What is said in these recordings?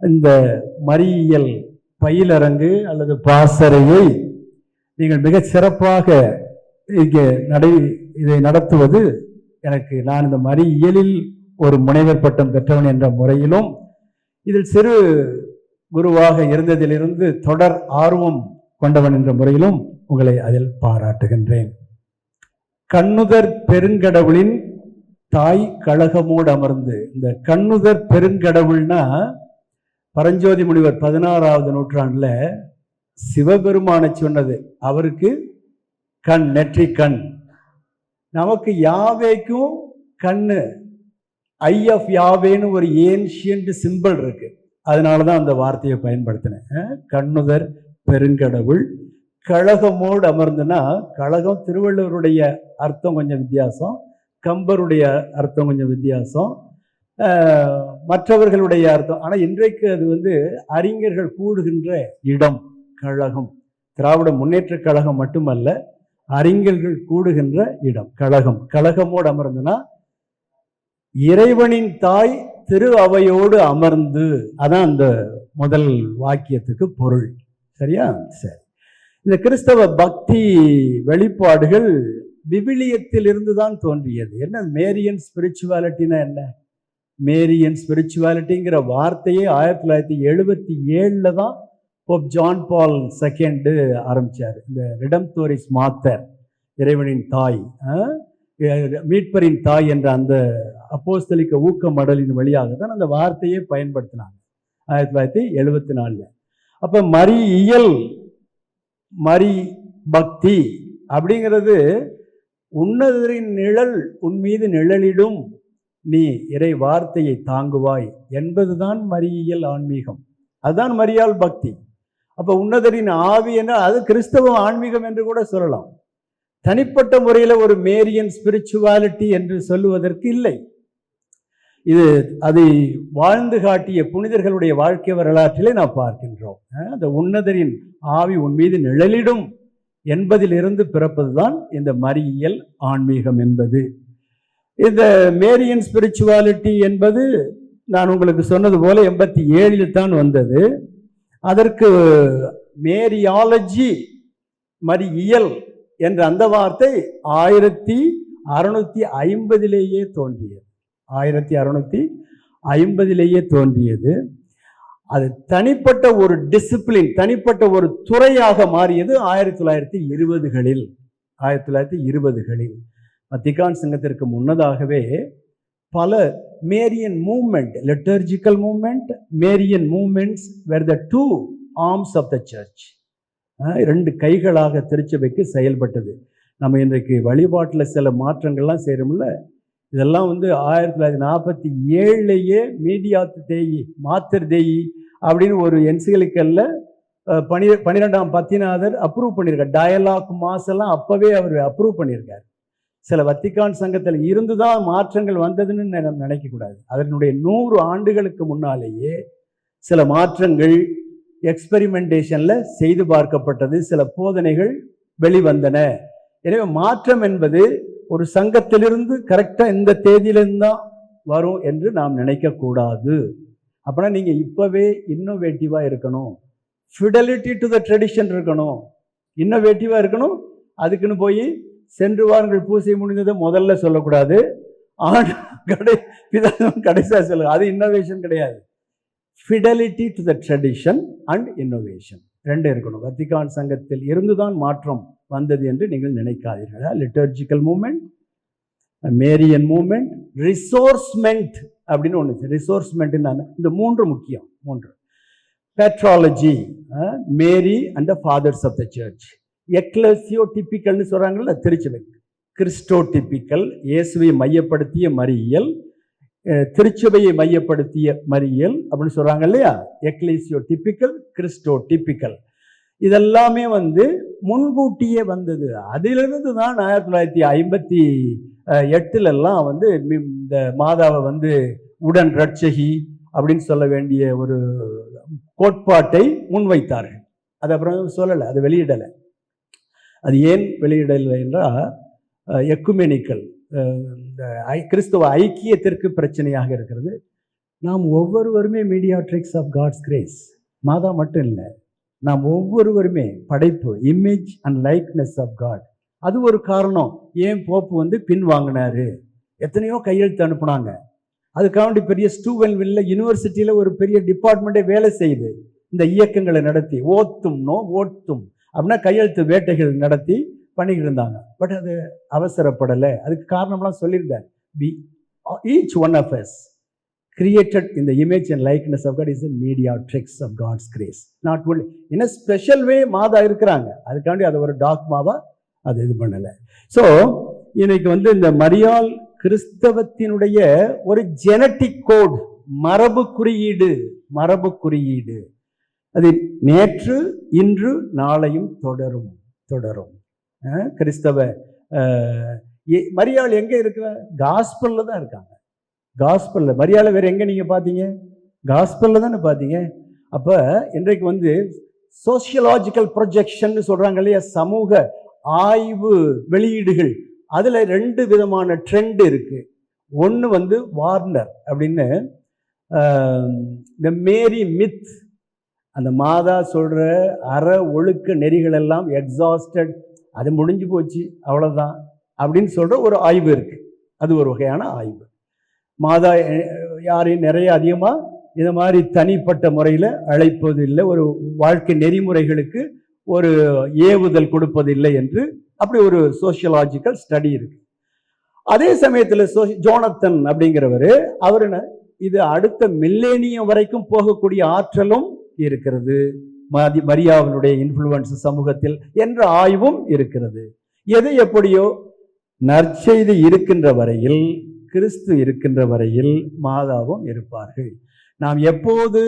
இந்த மரியியல் பயிலரங்கு அல்லது பாசறையை நீங்கள் மிக சிறப்பாக இங்கே இதை நடத்துவது எனக்கு, நான் இந்த மரியியலில் ஒரு முனைவர் பட்டம் பெற்றவன் என்ற முறையிலும், இதில் சிறு குருவாக இருந்ததிலிருந்து தொடர் ஆர்வம் கொண்டவன் என்ற முறையிலும் உங்களை அதில் பாராட்டுகின்றேன். கண்ணுதர் பெருங்கடவுளின் தாய் கழகமோடு அமர்ந்து, இந்த கண்ணுதர் பெருங்கடவுள்னா பரஞ்சோதி முனிவர் 16வது நூற்றாண்டுல சிவபெருமானை சொன்னது. அவருக்கு கண், நெற்றி கண். நமக்கு யாவேக்கும் கண்ணு, ஐ ஆஃப் யாவேன்னு ஒரு ஏன்ஷியன்ட் சிம்பிள் இருக்கு. அதனாலதான் அந்த வார்த்தையை பயன்படுத்தினேன். கண்ணுதர் பெருங்கடவுள் கழகமோடு அமர்ந்துனா, கழகம் திருவள்ளுவருடைய அர்த்தம் கொஞ்சம் வித்தியாசம், கம்பருடைய அர்த்தம் கொஞ்சம் வித்தியாசம், மற்றவர்களுடைய அர்த்தம். ஆனால் இன்றைக்கு அது அறிஞர்கள் கூடுகின்ற இடம் கழகம். திராவிட முன்னேற்ற கழகம் மட்டுமல்ல, அறிஞர்கள் கூடுகின்ற இடம் கழகம். கழகமோடு அமர்ந்துனா இறைவனின் தாய் திரு அவையோடு அமர்ந்து, அதான் அந்த முதல் வாக்கியத்துக்கு பொருள். சரியா? சரி. இந்த கிறிஸ்தவ பக்தி வெளிப்பாடுகள் விவிலியத்தில் இருந்துதான் தோன்றியது. என்ன மேரியன் ஸ்பிரிச்சுவாலிட்டினா என்ன? மேரியன் ஸ்பிரிச்சுவாலிட்டிங்கிற வார்த்தையே 1977 தான் போப் ஜான் பால் II ஆரம்பிச்சார். இந்த ரிடம்டோரிஸ் மாத்தர், இறைவனின் தாய், மீட்பரின் தாய் என்ற அந்த அப்போஸ்தலிக்க ஊக்க மடலின் வழியாக தான் அந்த வார்த்தையை பயன்படுத்தினாங்க 1974. அப்ப மரியியல், மரி பக்தி அப்படிங்கிறது உன்னதரின் நிழல் உன் மீது நிழலிடும், நீ இறை வார்த்தையை தாங்குவாய் என்பதுதான் மரியியல் ஆன்மீகம். அதுதான் மரியாள் பக்தி. அப்ப உன்னதரின் ஆவி என்ற அது கிறிஸ்தவ ஆன்மீகம் என்று கூட சொல்லலாம். தனிப்பட்ட முறையில் ஒரு மேரியன் ஸ்பிரிச்சுவாலிட்டி என்று சொல்லுவதற்கு இல்லை. இது அதை வாழ்ந்து காட்டிய புனிதர்களுடைய வாழ்க்கை வரலாற்றிலே நாம் பார்க்கின்றோம். அந்த உன்னதரின் ஆவி உன் மீது நிழலிடும் என்பதிலிருந்து பிறப்பதுதான் இந்த மரியியல் ஆன்மீகம் என்பது. இந்த மேரியன் ஸ்பிரிச்சுவாலிட்டி என்பது நான் உங்களுக்கு சொன்னது போல 87 தான் வந்தது. அதற்கு மேரியாலஜி, மரியியல் என்ற அந்த வார்த்தை 1650 தோன்றியது. 1650 தோன்றியது. அது தனிப்பட்ட ஒரு டிசிப்ளின், தனிப்பட்ட ஒரு துறையாக மாறியது 1920களில். 1920களில் வத்திக்கான் சங்கத்திற்கு முன்னதாகவே பல Marian movement, liturgical movement, Marian movements where the two arms of the church. 2 கைகளாக திருச்சபைக்கு செயல்பட்டது. நம்ம இன்றைக்கு வழிபாட்டில் சில மாற்றங்கள்லாம் செய்கிறோம்ல, இதெல்லாம் 1947 மீடியாத்து தேயி மாத்தர் தேயி அப்படின்னு ஒரு என்சிகலிக்கல்ல 12ஆம் பத்திநாதர் அப்ரூவ் பண்ணியிருக்கார். டயலாக் மாஸ் எல்லாம் அப்பவே அவர் அப்ரூவ் பண்ணியிருக்கார். சில வத்திக்கான் சங்கத்தில் இருந்துதான் மாற்றங்கள் வந்ததுன்னு நினைக்கக்கூடாது. அதனுடைய 100 ஆண்டுகளுக்கு முன்னாலேயே சில மாற்றங்கள் எக்ஸ்பெரிமெண்டேஷன்ல செய்து பார்க்கப்பட்டது, சில போதனைகள் வெளிவந்தன. எனவே மாற்றம் என்பது ஒரு சங்கத்திலிருந்து கரெக்டா இந்த தேதியிலிருந்து தான் வரும் என்று நாம் நினைக்கக்கூடாது. அப்படின்னா நீங்க இப்பவே இன்னோவேட்டிவா இருக்கணும், ஃபிடலிட்டி டு த ட்ரெடிஷன் இருக்கணும், இன்னோவேட்டிவா இருக்கணும். அதுக்குன்னு போய் சென்று வாருங்கள் பூசை முடிந்ததை முதல்ல சொல்லக்கூடாது, கடைசியாக சொல்லுங்க. அது இன்னோவேஷன் கிடையாது. Fidelity to the tradition and innovation 2 இருக்கணும். வத்திக்கான் சங்கத்தில் இருந்துதான் மாற்றம் வந்தது என்று நீங்கள் நினைக்காதீர்கள். Liturgical movement, Marian movement, ressourcement அப்படின்னு ஒன்று. ரிசோர்ஸ்மெண்ட் இந்த 3 முக்கியம். 3 patrology, Mary and the fathers of the church. எக்லசியோ டிப்பிக்கல்னு சொல்றாங்கல்ல திருச்சபை, கிறிஸ்டோ டிப்பிக்கல், இயேசுவை மையப்படுத்திய மரியியல், திருச்சபையை மையப்படுத்திய மரியியல் அப்படின்னு சொல்றாங்க இல்லையா. எக்லசியோ டிப்பிக்கல், கிறிஸ்டோ டிப்பிக்கல், இதெல்லாமே முன்கூட்டியே வந்தது. அதிலிருந்து தான் 1958 இந்த மாதாவை உடன் ரட்சகி அப்படின்னு சொல்ல வேண்டிய ஒரு கோட்பாட்டை முன்வைத்தார்கள். அது அப்புறம் சொல்லலை, அது வெளியிடலை. அது ஏன் வெளியிடலை என்றால் எக்குமெனிக்கல், இந்த கிறிஸ்தவ ஐக்கியத்திற்கு பிரச்சனையாக இருக்கிறது. நாம் ஒவ்வொருவருமே மீடியாட்ரிக்ஸ் ஆஃப் காட்ஸ் கிரேஸ். மாதா மட்டும் இல்லை, நாம் ஒவ்வொருவருமே படைப்பு, image and likeness of God. அது ஒரு காரணம் ஏன் போப்பு பின் வாங்கினாரு. எத்தனையோ கையெழுத்து அனுப்புனாங்க. அதுக்காண்டி பெரிய ஸ்டூவெல்வில்ல யூனிவர்சிட்டியில் ஒரு பெரிய டிபார்ட்மெண்ட்டே வேலை செய்யுது இந்த இயக்கங்களை நடத்தி. ஓத்தும் அப்படின்னா கையெழுத்து வேட்டைகள் நடத்தி பண்ணிக்கிட்டு இருந்தாங்க. பட் அது அவசரப்படலை. அதுக்கு காரணம்லாம் சொல்லியிருந்தார். each one of us created in the image and likeness of God is a mediatrix of God's grace. Not only in a special way மாதா இருக்கிறாங்க, அதுக்காண்டி அது ஒரு டாக்மாவா அது இது பண்ணலை. ஸோ இன்னைக்கு இந்த மரியாள் கிறிஸ்தவத்தினுடைய ஒரு ஜெனட்டிக் கோட், மரபு குறியீடு. அது நேற்று, இன்று, நாளையும் தொடரும். கிறிஸ்தவ மரியாள் எங்க இருக்கிற? காஸ்பல்ல தான் இருக்காங்க. காஸ்பல்ல மரியாதை வேற எங்க நீங்க பாத்தீங்க? காஸ்பல்ல தானே பாத்தீங்க. அப்ப இன்றைக்கு சோசியலாஜிக்கல் ப்ரொஜெக்ஷன் சொல்றாங்க இல்லையா, சமூக ஆய்வு வெளியீடுகள். அதுல 2 விதமான ட்ரெண்ட் இருக்கு. ஒன்று வார்னர் அப்படின்னு இந்த மேரி மித், அந்த மாதா சொல்ற ஒழுக்க நெறிகள் எல்லாம் எக்ஸாஸ்டட், அது முடிஞ்சு போச்சு அவ்வளவுதான் அப்படின்னு சொல்ற ஒரு ஆய்வு இருக்கு. அது ஒரு வகையான ஆய்வு. மாதா யாரையும் நிறைய அதிகமா இது மாதிரி தனிப்பட்ட முறையில் அழைப்பது இல்லை, ஒரு வாழ்க்கை நெறிமுறைகளுக்கு ஒரு ஏவுதல் கொடுப்பதில்லை என்று அப்படி ஒரு சோசியலாஜிக்கல் ஸ்டடி இருக்கு. அதே சமயத்தில் ஜோனத்தன் அப்படிங்கிறவர் அவர் இது அடுத்த மில்லேனியம் வரைக்கும் போகக்கூடிய ஆற்றலும் இருக்கிறது, மரியாவினுடைய இன்ஃப்ளூயன்ஸ் சமூகத்தில் என்ற ஆய்வும் இருக்கிறது. எது எப்படியோ நற்செய்தி இருக்கின்ற வரையில், கிறிஸ்து இருக்கின்ற வரையில் மாதாவும் இருப்பார்கள். நாம் எப்போது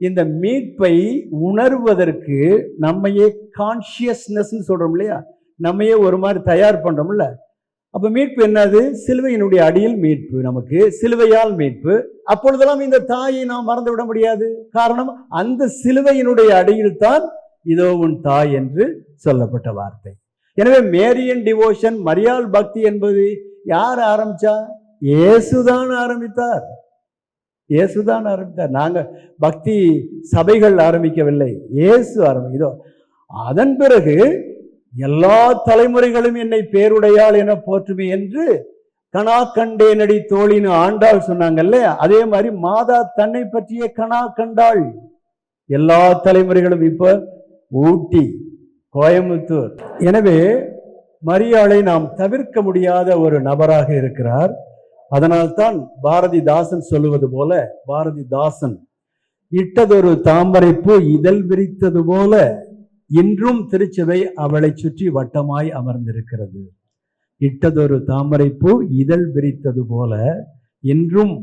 இந்த மீட்பை உணர்வதற்கு நம்மையே கான்சியஸ்னஸ் சொல்றோம் இல்லையா, நம்மையே ஒரு மாதிரி தயார் பண்றோம்ல. அப்ப மீட்பு என்னது? சிலுவையினுடைய அடியில் மீட்பு, நமக்கு சிலுவையால் மீட்பு. அப்பொழுதெல்லாம் இந்த தாயை நாம் மறந்து விட முடியாது. காரணம், அந்த சிலுவையினுடைய அடியில் தான் இதோ உன் தாய் என்று சொல்லப்பட்ட வார்த்தை. எனவே மேரியன் டிவோஷன், மரியாள் பக்தி என்பது யார் ஆரம்பிச்சா? இயேசுதான் ஆரம்பித்தார். நாங்க பக்தி சபைகள் ஆரம்பிக்கவில்லை, இயேசு இதோ. அதன் பிறகு எல்லா தலைமுறைகளும் என்னை பேருடையாள் என போற்றுமே என்று கணா கண்டேனடி தோழின்னு ஆண்டாள் சொன்னாங்கல்ல, அதே மாதிரி மாதா தன்னை பற்றிய கணா கண்டாள். எல்லா தலைமுறைகளும் இப்ப ஊட்டி, கோயம்புத்தூர். எனவே மரியாளை நாம் தவிர்க்க முடியாத ஒரு நபராக இருக்கிறார். அதனால்தான் பாரதிதாசன் சொல்லுவது போல, பாரதிதாசன் இட்டதொரு தாமரைப்பூ இதழ் விரித்தது போல இன்றும் திருச்சபை அவளை சுற்றி வட்டமாய் அமர்ந்திருக்கிறது. இட்டதொரு தாமரைப்பூ இதழ் விரித்தது போல இன்றும்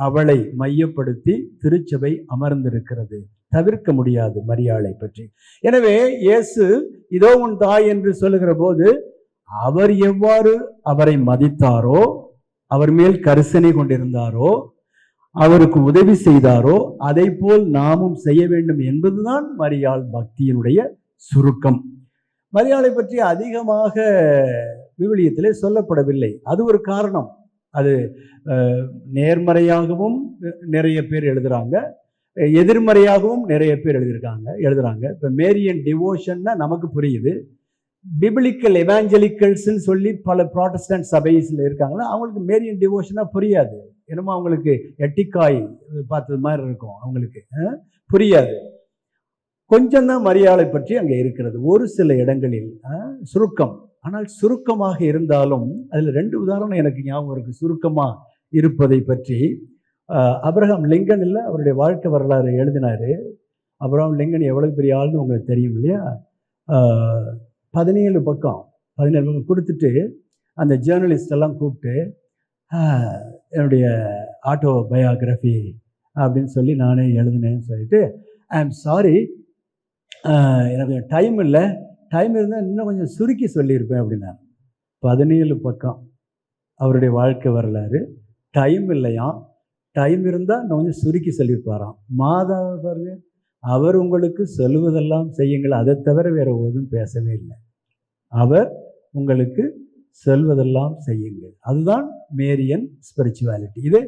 அவளை மையப்படுத்தி திருச்சபை அமர்ந்திருக்கிறது. தவிர்க்க முடியாது மரியாளை பற்றி. எனவே இயேசு இதோ உன் தாய் என்று சொல்லுகிற போது அவர் எவ்வாறு அவரை மதித்தாரோ, அவர் மேல் கரிசனை கொண்டிருந்தாரோ, அவருக்கு உதவி செய்தாரோ, அதை போல் நாமும் செய்ய வேண்டும் என்பதுதான் மரியாள் பக்தியினுடைய சுருக்கம். மரியாளை பற்றி அதிகமாக விவிலியத்திலே சொல்லப்படவில்லை. அது ஒரு காரணம். அது நேர்மறையாகவும் நிறைய பேர் எழுதுறாங்க, எதிர்மறையாகவும் நிறைய பேர் எழுதுறாங்க. இப்போ மேரியன் டிவோஷன்னா நமக்கு புரியுது. பிபிலிக்கல் எவாஞ்சலிக்கல்ஸ்ன்னு சொல்லி பல ப்ராட்டஸ்டன்ட் சபைஸில் இருக்காங்களா, அவங்களுக்கு மேரியன் டிவோஷனா புரியாது. என்னமோ அவங்களுக்கு எட்டிக்காய் பார்த்தது மாதிரி இருக்கும், அவங்களுக்கு புரியாது. கொஞ்சம் தான் மரியாளை பற்றி அங்கே இருக்கிறது, ஒரு சில இடங்களில் சுருக்கம். ஆனால் சுருக்கமாக இருந்தாலும் அதில் 2 உதாரணம் எனக்கு ஞாபகம் இருக்கு சுருக்கமாக இருப்பதை பற்றி. அப்ரஹாம் லிங்கன் இல்லை, அவருடைய வாழ்க்கை வரலாறு எழுதினாரு. அப்ரஹாம் லிங்கன் எவ்வளவு பெரிய ஆள்னு உங்களுக்கு தெரியும் இல்லையா? 17 பக்கம் கொடுத்துட்டு அந்த ஜேர்னலிஸ்ட் எல்லாம் கூப்பிட்டு என்னுடைய ஆட்டோ பயோகிராஃபி அப்படின்னு சொல்லி நானே எழுதினேன்னு சொல்லிட்டு, ஐ ஆம் சாரி, எனக்கு டைம் இல்லை, டைம் இருந்தால் இன்னும் கொஞ்சம் சுருக்கி சொல்லியிருப்பேன் அப்படின்னா. 17 பக்கம் அவருடைய வாழ்க்கை வரலாறு. டைம் இல்லையாம், டைம் இருந்தால் இன்னும் கொஞ்சம் சுருக்கி சொல்லியிருப்பாராம். மாதாவை பாருங்க, அவர் உங்களுக்கு சொல்லுவதெல்லாம் செய்யுங்கள், அதை தவிர வேற எதுவும் பேசவே இல்லை. அவர் உங்களுக்கு சொல்வதெல்லாம் செய்யுங்கள். அதுதான் மேரியன் ஸ்பிரிச்சுவாலிட்டி. இது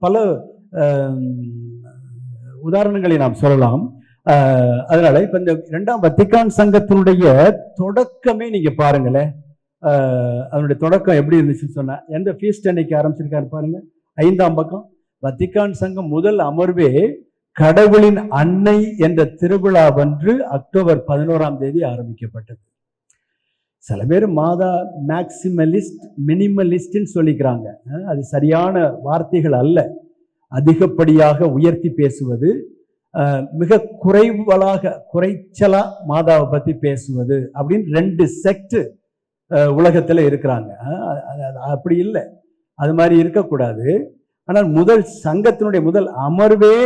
பல உதாரணங்களை நாம் சொல்லலாம். அதனால இப்ப இந்த 2ஆம் வத்திக்கான் சங்கத்தினுடைய தொடக்கமே நீங்க பாருங்களேன். அதனுடைய தொடக்கம் எப்படி இருந்துச்சுன்னு சொன்னா, எந்த ஃபீஸ்ட் அன்னைக்கு ஆரம்பிச்சிருக்காரு பாருங்க, 5ஆம் பக்கம். வத்திக்கான் சங்கம் முதல் அமர்வே கடவுளின் அன்னை என்ற திருவிழாவன்று அக்டோபர் 11ஆம் தேதி ஆரம்பிக்கப்பட்டது. சில பேர் மாதா மேக்சிமலிஸ்ட் மினிமலிஸ்ட்னு சொல்லிக்கிறாங்க. அது சரியான வார்த்தைகள் அல்ல. அதிகப்படியாக உயர்த்தி பேசுவது, மிக குறைச்சலா மாதாவை பத்தி பேசுவது அப்படின்னு 2 செக்ட் உலகத்துல இருக்கிறாங்க. அப்படி இல்லை, அது மாதிரி இருக்கக்கூடாது. ஆனால் சங்கத்தினுடைய முதல் அமர்வே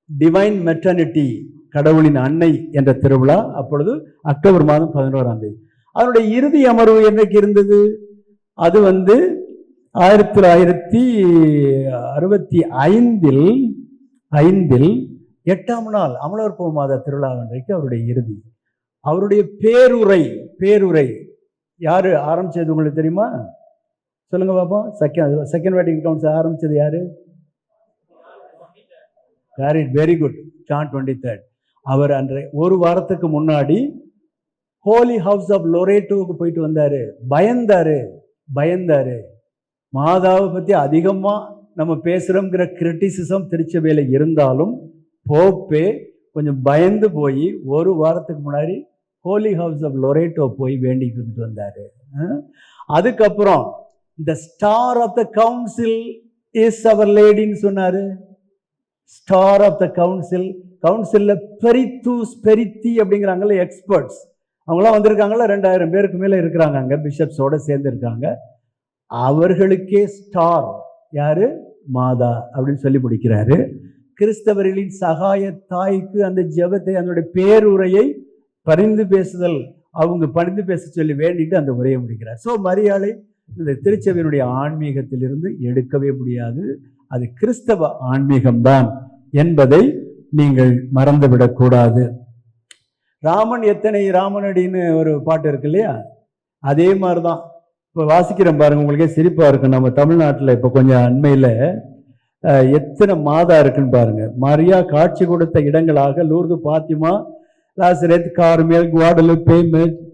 டிவைன் மெட்டர்னிட்டி, கடவுளின் அன்னை என்ற திருவிழா அப்பொழுது அக்டோபர் மாதம் 11ஆம் தேதி. அதனுடைய இறுதி அமர்வு என்னைக்கு இருந்தது? அது 1965 8ஆம் நாள் அமலோற்பவ மாத திருவிழா அன்றைக்கு அவருடைய இறுதி. அவருடைய பேருரை யாரு ஆரம்பிச்சது உங்களுக்கு தெரியுமா? சொல்லுங்க பாப்போம். செகண்ட் வேட்டிகன் கவுன்சில் ஆரம்பிச்சது யாரு? Very good, John 23. அவர் அன்றைய ஒரு வாரத்துக்கு முன்னாடி ஹோலி ஹவுஸ் ஆஃப் லொரேட்டோவுக்கு போயிட்டு வந்தாரு. பயந்தாரு. மாதாவை பத்தி அதிகமா நம்ம பேசுறோங்கிற கிரிட்டிசிசம் திருச்சபையில இருந்தாலும் போப்பே கொஞ்சம் பயந்து போய் ஒரு வாரத்துக்கு முன்னாடி ஹோலி ஹவுஸ் ஆஃப் லொரேட்டோ போய் வேண்டிக்கிட்டு வந்தாரு. அதுக்கப்புறம் இந்த star of the council is our லேடின்னு சொன்னாரு. ஸ்டார் ஆஃப் த கவுன்சில்ல பெரித்தி அப்படிங்கிறாங்கல்ல, எக்ஸ்பர்ட்ஸ், அவங்களாம் வந்திருக்காங்கல்ல, 2000 பேருக்கு மேல இருக்கிறாங்க அங்க, பிஷப்ஸோட சேர்ந்து இருக்காங்க. அவர்களுக்கே ஸ்டார் யாரு? மாதா அப்படின்னு சொல்லி முடிக்கிறாரு. கிறிஸ்தவர்களின் சகாய தாய்க்கு அந்த ஜெபத்தை, அதனுடைய பேருரையை பரிந்து பேசுதல், அவங்க பரிந்து பேச சொல்லி வேண்டிட்டு அந்த உரையை முடிக்கிறார். ஸோ மரியாதை இந்த திருச்சபையினுடைய ஆன்மீகத்திலிருந்து எடுக்கவே முடியாது. அது கிறிஸ்தவ ஆன்மீகம்தான் என்பதை நீங்கள் மறந்துவிடக்கூடாது. ராமன் எத்தனை ராமனடின்னு ஒரு பாட்டு இருக்கு இல்லையா? அதே மாதிரிதான் இப்போ வாசிக்கிறேன் பாருங்க, உங்களுக்கே சிரிப்பா இருக்கும். நம்ம தமிழ்நாட்டில் இப்போ கொஞ்சம் அண்மையில் எத்தனை மாதா இருக்குன்னு பாருங்க. மரியா காட்சி கொடுத்த இடங்களாக லூர்து, பாத்திமா, லாசரேத், கார்மேல், குவாடலுப்பே,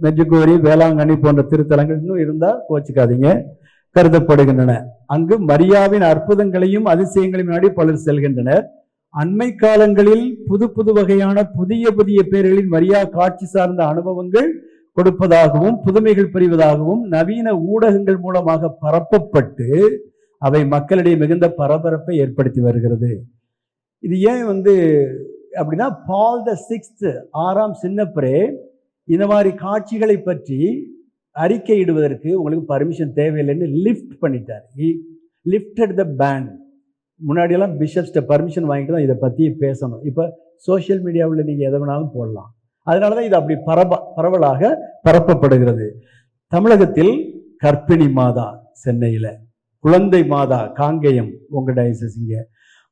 மெஜுகோரி, வேளாங்கண்ணி போன்ற திருத்தலங்கள் இன்னும் இருந்தா கோச்சிக்காதீங்க, கருதப்படுகின்றன. அங்கு மரியாவின் அற்புதங்களையும் அதிசயங்களையும் நாடி பலர் செல்கின்றனர். அண்மை காலங்களில் புது வகையான புதிய பெயர்களில் மரியா காட்சி சார்ந்த அனுபவங்கள் கொடுப்பதாகவும் புதுமைகள் புரிவதாகவும் நவீன ஊடகங்கள் மூலமாக பரப்பப்பட்டு அவை மக்களிடையே மிகுந்த பரபரப்பை ஏற்படுத்தி வருகிறது. இது ஏன் அப்படின்னா, பால் த 6th 6ஆம் சின்னப்பரே இந்த மாதிரி காட்சிகளை பற்றி அறிக்கையிடுவதற்கு உங்களுக்கு பர்மிஷன் தேவையில்லைன்னு லிஃப்ட் பண்ணிட்டார். Lifted the ban. முன்னாடியெல்லாம் பிஷப்ஸ்ட பர்மிஷன் வாங்கிட்டு தான் இதை பற்றி பேசணும். இப்போ சோசியல் மீடியாவில் நீங்கள் எதை வேணாலும் போடலாம். அதனால தான் இது அப்படி பரவலாக பரப்பப்படுகிறது. தமிழகத்தில் கர்ப்பிணி மாதா சென்னையில், குழந்தை மாதா காங்கேயம் உங்க டயசஸ், இங்க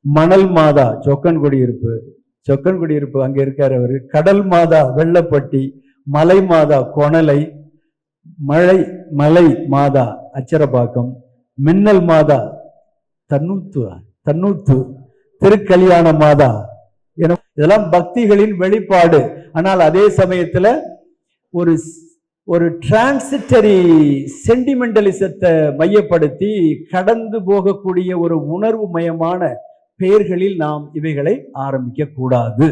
மணல் மாதா சொக்கன் குடியிருப்பு அங்கே இருக்கார் அவர், கடல் மாதா வெள்ளப்பட்டி, மலை மாதா கொணலை, மலை மாதா அச்சரப்பாக்கம், மின்னல் மாதா தன்னூத்து, திருக்கல்யாண மாதா என இதெல்லாம் பக்திகளின் வெளிப்பாடு. ஆனால் அதே சமயத்துல ஒரு டிரான்சிட்டரி சென்டிமெண்டலிசத்தை மையப்படுத்தி கடந்து போகக்கூடிய ஒரு உணர்வு மயமான பெயர்களில் நாம் இவைகளை ஆரம்பிக்க கூடாது.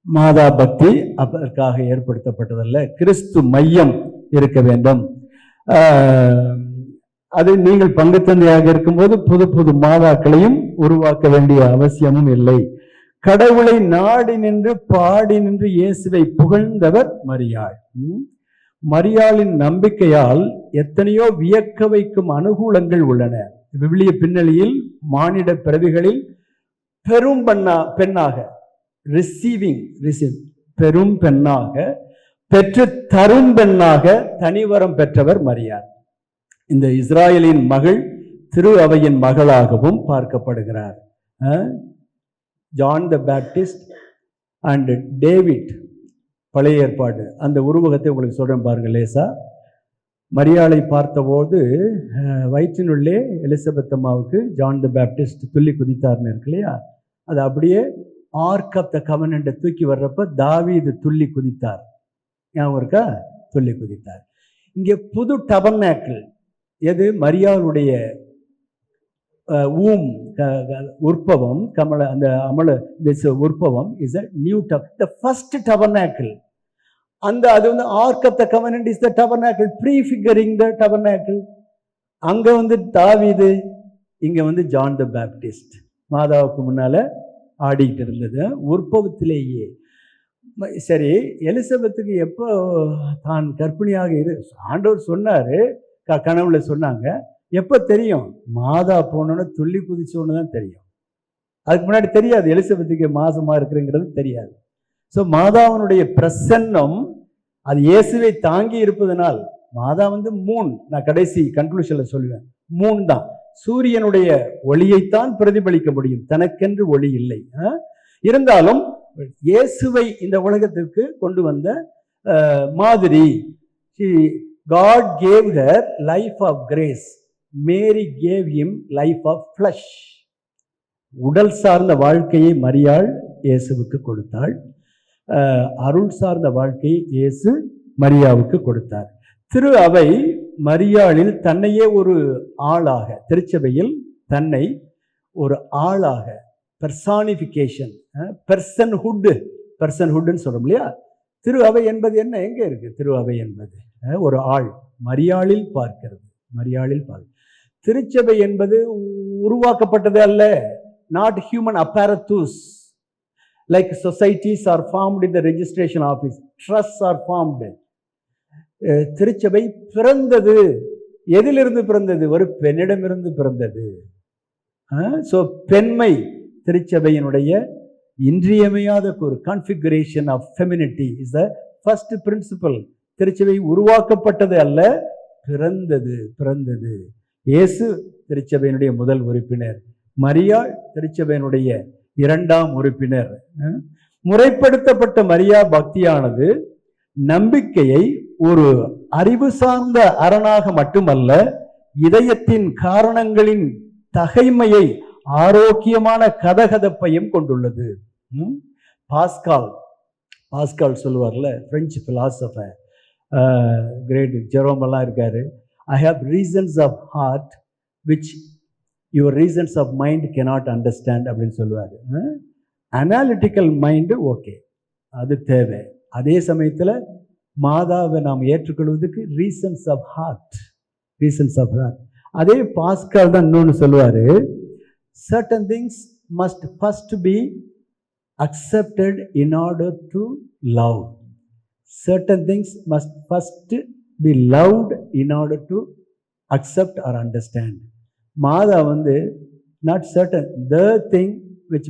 மாதா பக்தி அதற்காக ஏற்படுத்தப்பட்டதல்ல, கிறிஸ்து மையம் இருக்க வேண்டும். அது நீங்கள் பங்கு தந்தையாக இருக்கும்போது புது மாதாக்களையும் உருவாக்க வேண்டிய அவசியமும் இல்லை. கடவுளை நாடி நின்று பாடி நின்று இயேசுவை புகழ்ந்தவர் மரியாள். மரியாளின் நம்பிக்கையால் எத்தனையோ வியக்க வைக்கும் அனுகூலங்கள் உள்ளன. விவிலிய பின்னணியில் மானிட பிறவிகளில் பெரும் பெண்ணாக பெரும் பெண்ணாக பெற்று தரும் பெண்ணாக தனிவரம் பெற்றவர் மரியாள். இந்த இஸ்ராயலின் மகள் திரு அவையின் மகளாகவும் பார்க்கப்படுகிறார். John the Baptist and David, பழைய ஏற்பாடு, அந்த உருவகத்தை உங்களுக்கு சொல்றேன் பாருங்க லேசா. மரியாளை பார்த்தபோது வயிற்றினுள்ளே எலிசபெத் அம்மாவுக்கு ஜான் த பேப்டிஸ்ட் துள்ளி குதித்தார்னு இருக்கு இல்லையா, அது அப்படியே ஆர்க் ஆஃப் த கவனன்ட்டை தூக்கி வர்றப்ப தாவீது துள்ளி குதித்தார். ஞாபகம் இருக்கா? துள்ளி குதித்தார். இங்கே புது டபர்னாக்கிள் எது? மரியாளுடைய உற்பவம், அந்த உற்பவம் is a new the first tabernacle. அது வந்து ark of the covenant is the tabernacle, prefiguring the tabernacle. அங்க வந்து தாவீது, இங்க வந்து ஜான் த பேப்டிஸ்ட் மாதாவுக்கு முன்னால ஆடிக்கிட்டு இருந்தது உற்பவத்திலேயே. சரி, எலிசபெத்துக்கு எப்போ தான் கர்ப்பிணியாக ஆண்டவர் சொன்னாரு, கனவுல சொன்னாங்க. எப்போ தெரியும்? மாதா போனோன்னு துள்ளி குதிச்சோன்னு தான் தெரியும். அதுக்கு முன்னாடி தெரியாது எலிசபெத்துக்கு மாசமா இருக்குங்கிறது தெரியாது. ஸோ மாதாவினுடைய பிரசன்னம் அது இயேசுவை தாங்கி இருப்பதனால், மாதா வந்து மூன், நான் கடைசி கன்க்ளூஷன்ல சொல்லுவேன், மூன் தான். சூரியனுடைய ஒளியைத்தான் பிரதிபலிக்க முடியும், தனக்கென்று ஒளி இல்லை. இருந்தாலும் இயேசுவை இந்த உலகத்திற்கு கொண்டு வந்த மாதிரி. God gave her life of grace. Mary gave him life of flesh. உடல் சார்ந்த வாழ்க்கையை மரியாள் இயேசுவுக்கு கொடுத்தாள். அருள் சார்ந்த வாழ்க்கையை இயேசு மரியாவுக்கு கொடுத்தார். திரு அவை மரியாளில் தன்னையே ஒரு ஆளாக, திருச்சபையில் தன்னை ஒரு ஆளாக, பெர்சானிஃபிகேஷன், பெர்சன்ஹுட்னு சொல்றோம் இல்லையா. திரு அவை என்பது என்ன? எங்க இருக்கு திரு அவை என்பது? ஒரு ஆள், மரியாளில் பார்க்கிறது, மரியாளில் பார்க்கிறது. திருச்சபை என்பது உருவாக்கப்பட்டது அல்ல, not human apparatus. Like societies are formed in the registration office, trusts are formed. திருச்சபை பிறந்தது எதிலிருந்து பிறந்தது? ஒரு பெண்ணிடமிருந்து பிறந்தது. ஸோ பெண்மை திருச்சபையினுடைய இன்றியமையாத ஒரு configuration of femininity is the first principle. திருச்சபை உருவாக்கப்பட்டது அல்ல, பிறந்தது. பிறந்தது. இயேசு திருச்சபையினுடைய முதல் உறுப்பினர், மரியாள் திருச்சபையினுடைய இரண்டாம் உறுப்பினர். முறைப்படுத்தப்பட்ட மரியா பக்தியானது நம்பிக்கையை ஒரு அறிவு சார்ந்த அரணாக மட்டுமல்ல, இதயத்தின் காரணங்களின் தகைமையை, ஆரோக்கியமான கதகதப்பையும் கொண்டுள்ளது. Pascal சொல்லுவார்ல, French philosopher, great Jerome எல்லாம் இருக்காரு. I have reasons of heart which your reasons of mind cannot understand அப்படின்னு சொல்லுவார். அனாலிட்டிக்கல் மைண்டு ஓகே, அது தேவை. அதே சமயத்தில் மாதாவை நாம் ஏற்றுக்கொள்வதற்கு ரீசன்ஸ் ஆஃப் ஹார்ட். அதே பாஸ்கால் தான் இன்னொன்று சொல்லுவார், certain things must first be accepted in order to love. Certain things must first be loved in order to accept or understand. மாதா வந்து not certain, the thing which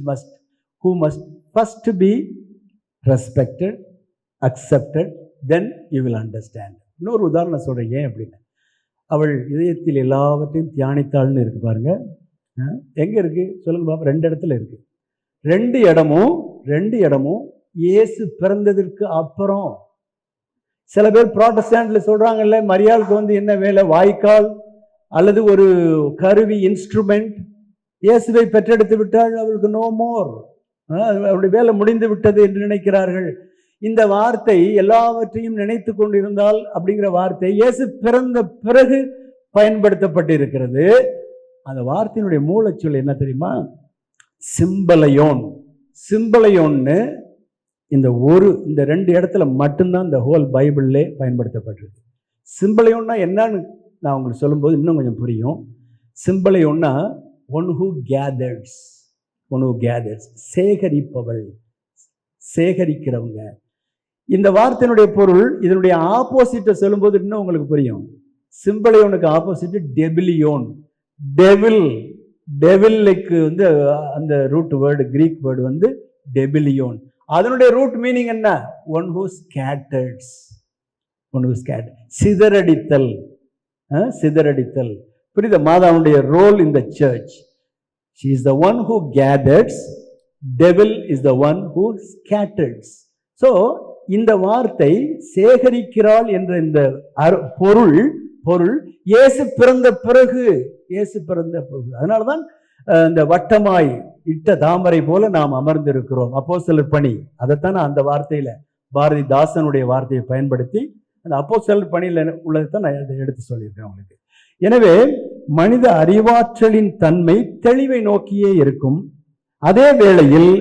who must first be respected, accepted, then you will understand. இன்னொரு உதாரணம் சொல்கிறேன் ஏன் அப்படின்னு. அவள் இதயத்தில் எல்லாவற்றையும் தியானித்தாள்னு இருக்கு பாருங்க. எங்கே இருக்கு சொல்லுங்க பாப்பா? 2 இடத்துல இருக்கு. 2 இடமும் இயேசு பிறந்ததற்கு அப்புறம். சில பேர் ப்ராட்டஸ்டன்ட்ல சொல்றாங்கல்ல, மரியாளுக்கு வந்து என்ன வேலை? வாய்க்கால் அல்லது ஒரு கருவி, இன்ஸ்ட்ருமெண்ட். இயேசுவை பெற்றெடுத்து விட்டால் அவளுக்கு நோ மோர், அவருடைய வேலை முடிந்து விட்டது என்று நினைக்கிறார்கள். இந்த வார்த்தை எல்லாவற்றையும் நினைத்து கொண்டிருந்தால் அப்படிங்கிற வார்த்தை இயேசு பிறந்த பிறகு பயன்படுத்தப்பட்டு இருக்கிறது. அந்த வார்த்தையினுடைய மூலச்சொல் என்ன தெரியுமா? சிம்பலையோன்னு. இந்த 2 இடத்துல மட்டும்தான் இந்த ஹோல் பைபிள்லே பயன்படுத்தப்பட்டிருக்கு. சிம்பலையோன்னா என்னன்னு நான் உங்களுக்கு சொல்லும்போது இன்னும் கொஞ்சம் புரியும். சிம்பலையோன்னா ஒன் ஹூ கேதர்ஸ், சேகரிப்பவள், சேகரிக்கிறவங்க. இந்த வார்த்தையினுடைய பொருள், இதனுடைய ஆப்போசிட்டை சொல்லும்போது இன்னும் உங்களுக்கு புரியும். சிம்பலையோனுக்கு ஆப்போசிட் டெபிலியோன். டெவிலுக்கு வந்து அந்த ரூட் வேர்டு, கிரீக் வேர்டு வந்து டெபிலியோன். அதனுடைய ரூட் மீனிங் என்ன? ஒன் ஹூ ஸ்கேட்டர்ஸ், சிதறடித்தல். புரியுத? மாதாவுடைய role in the church. She is the one who gathers, devil is the one who scatters. So இந்த வார்த்தை சேகரிக்கிறாள் என்ற இந்த பொருள் பொருள் இயேசு பிறந்த பிறகு. இயேசு பிறந்த பிறகு. அதனாலதான் இந்த வட்டமாய் இட்ட தாமரை போல நாம் அமர்ந்திருக்கிறோம். அப்போஸ்தலர் பணி, அதைத்தான் அந்த வார்த்தையில பாரதிதாசனுடைய வார்த்தையை பயன்படுத்தி அந்த அப்போஸ்தலர் பணியில உள்ளதைத்தான் நான் எடுத்து சொல்லியிருக்கேன் உங்களுக்கு. எனவே மனித அறிவாற்றலின் தன்மை தெளிவை நோக்கியே இருக்கும். அதே வேளையில்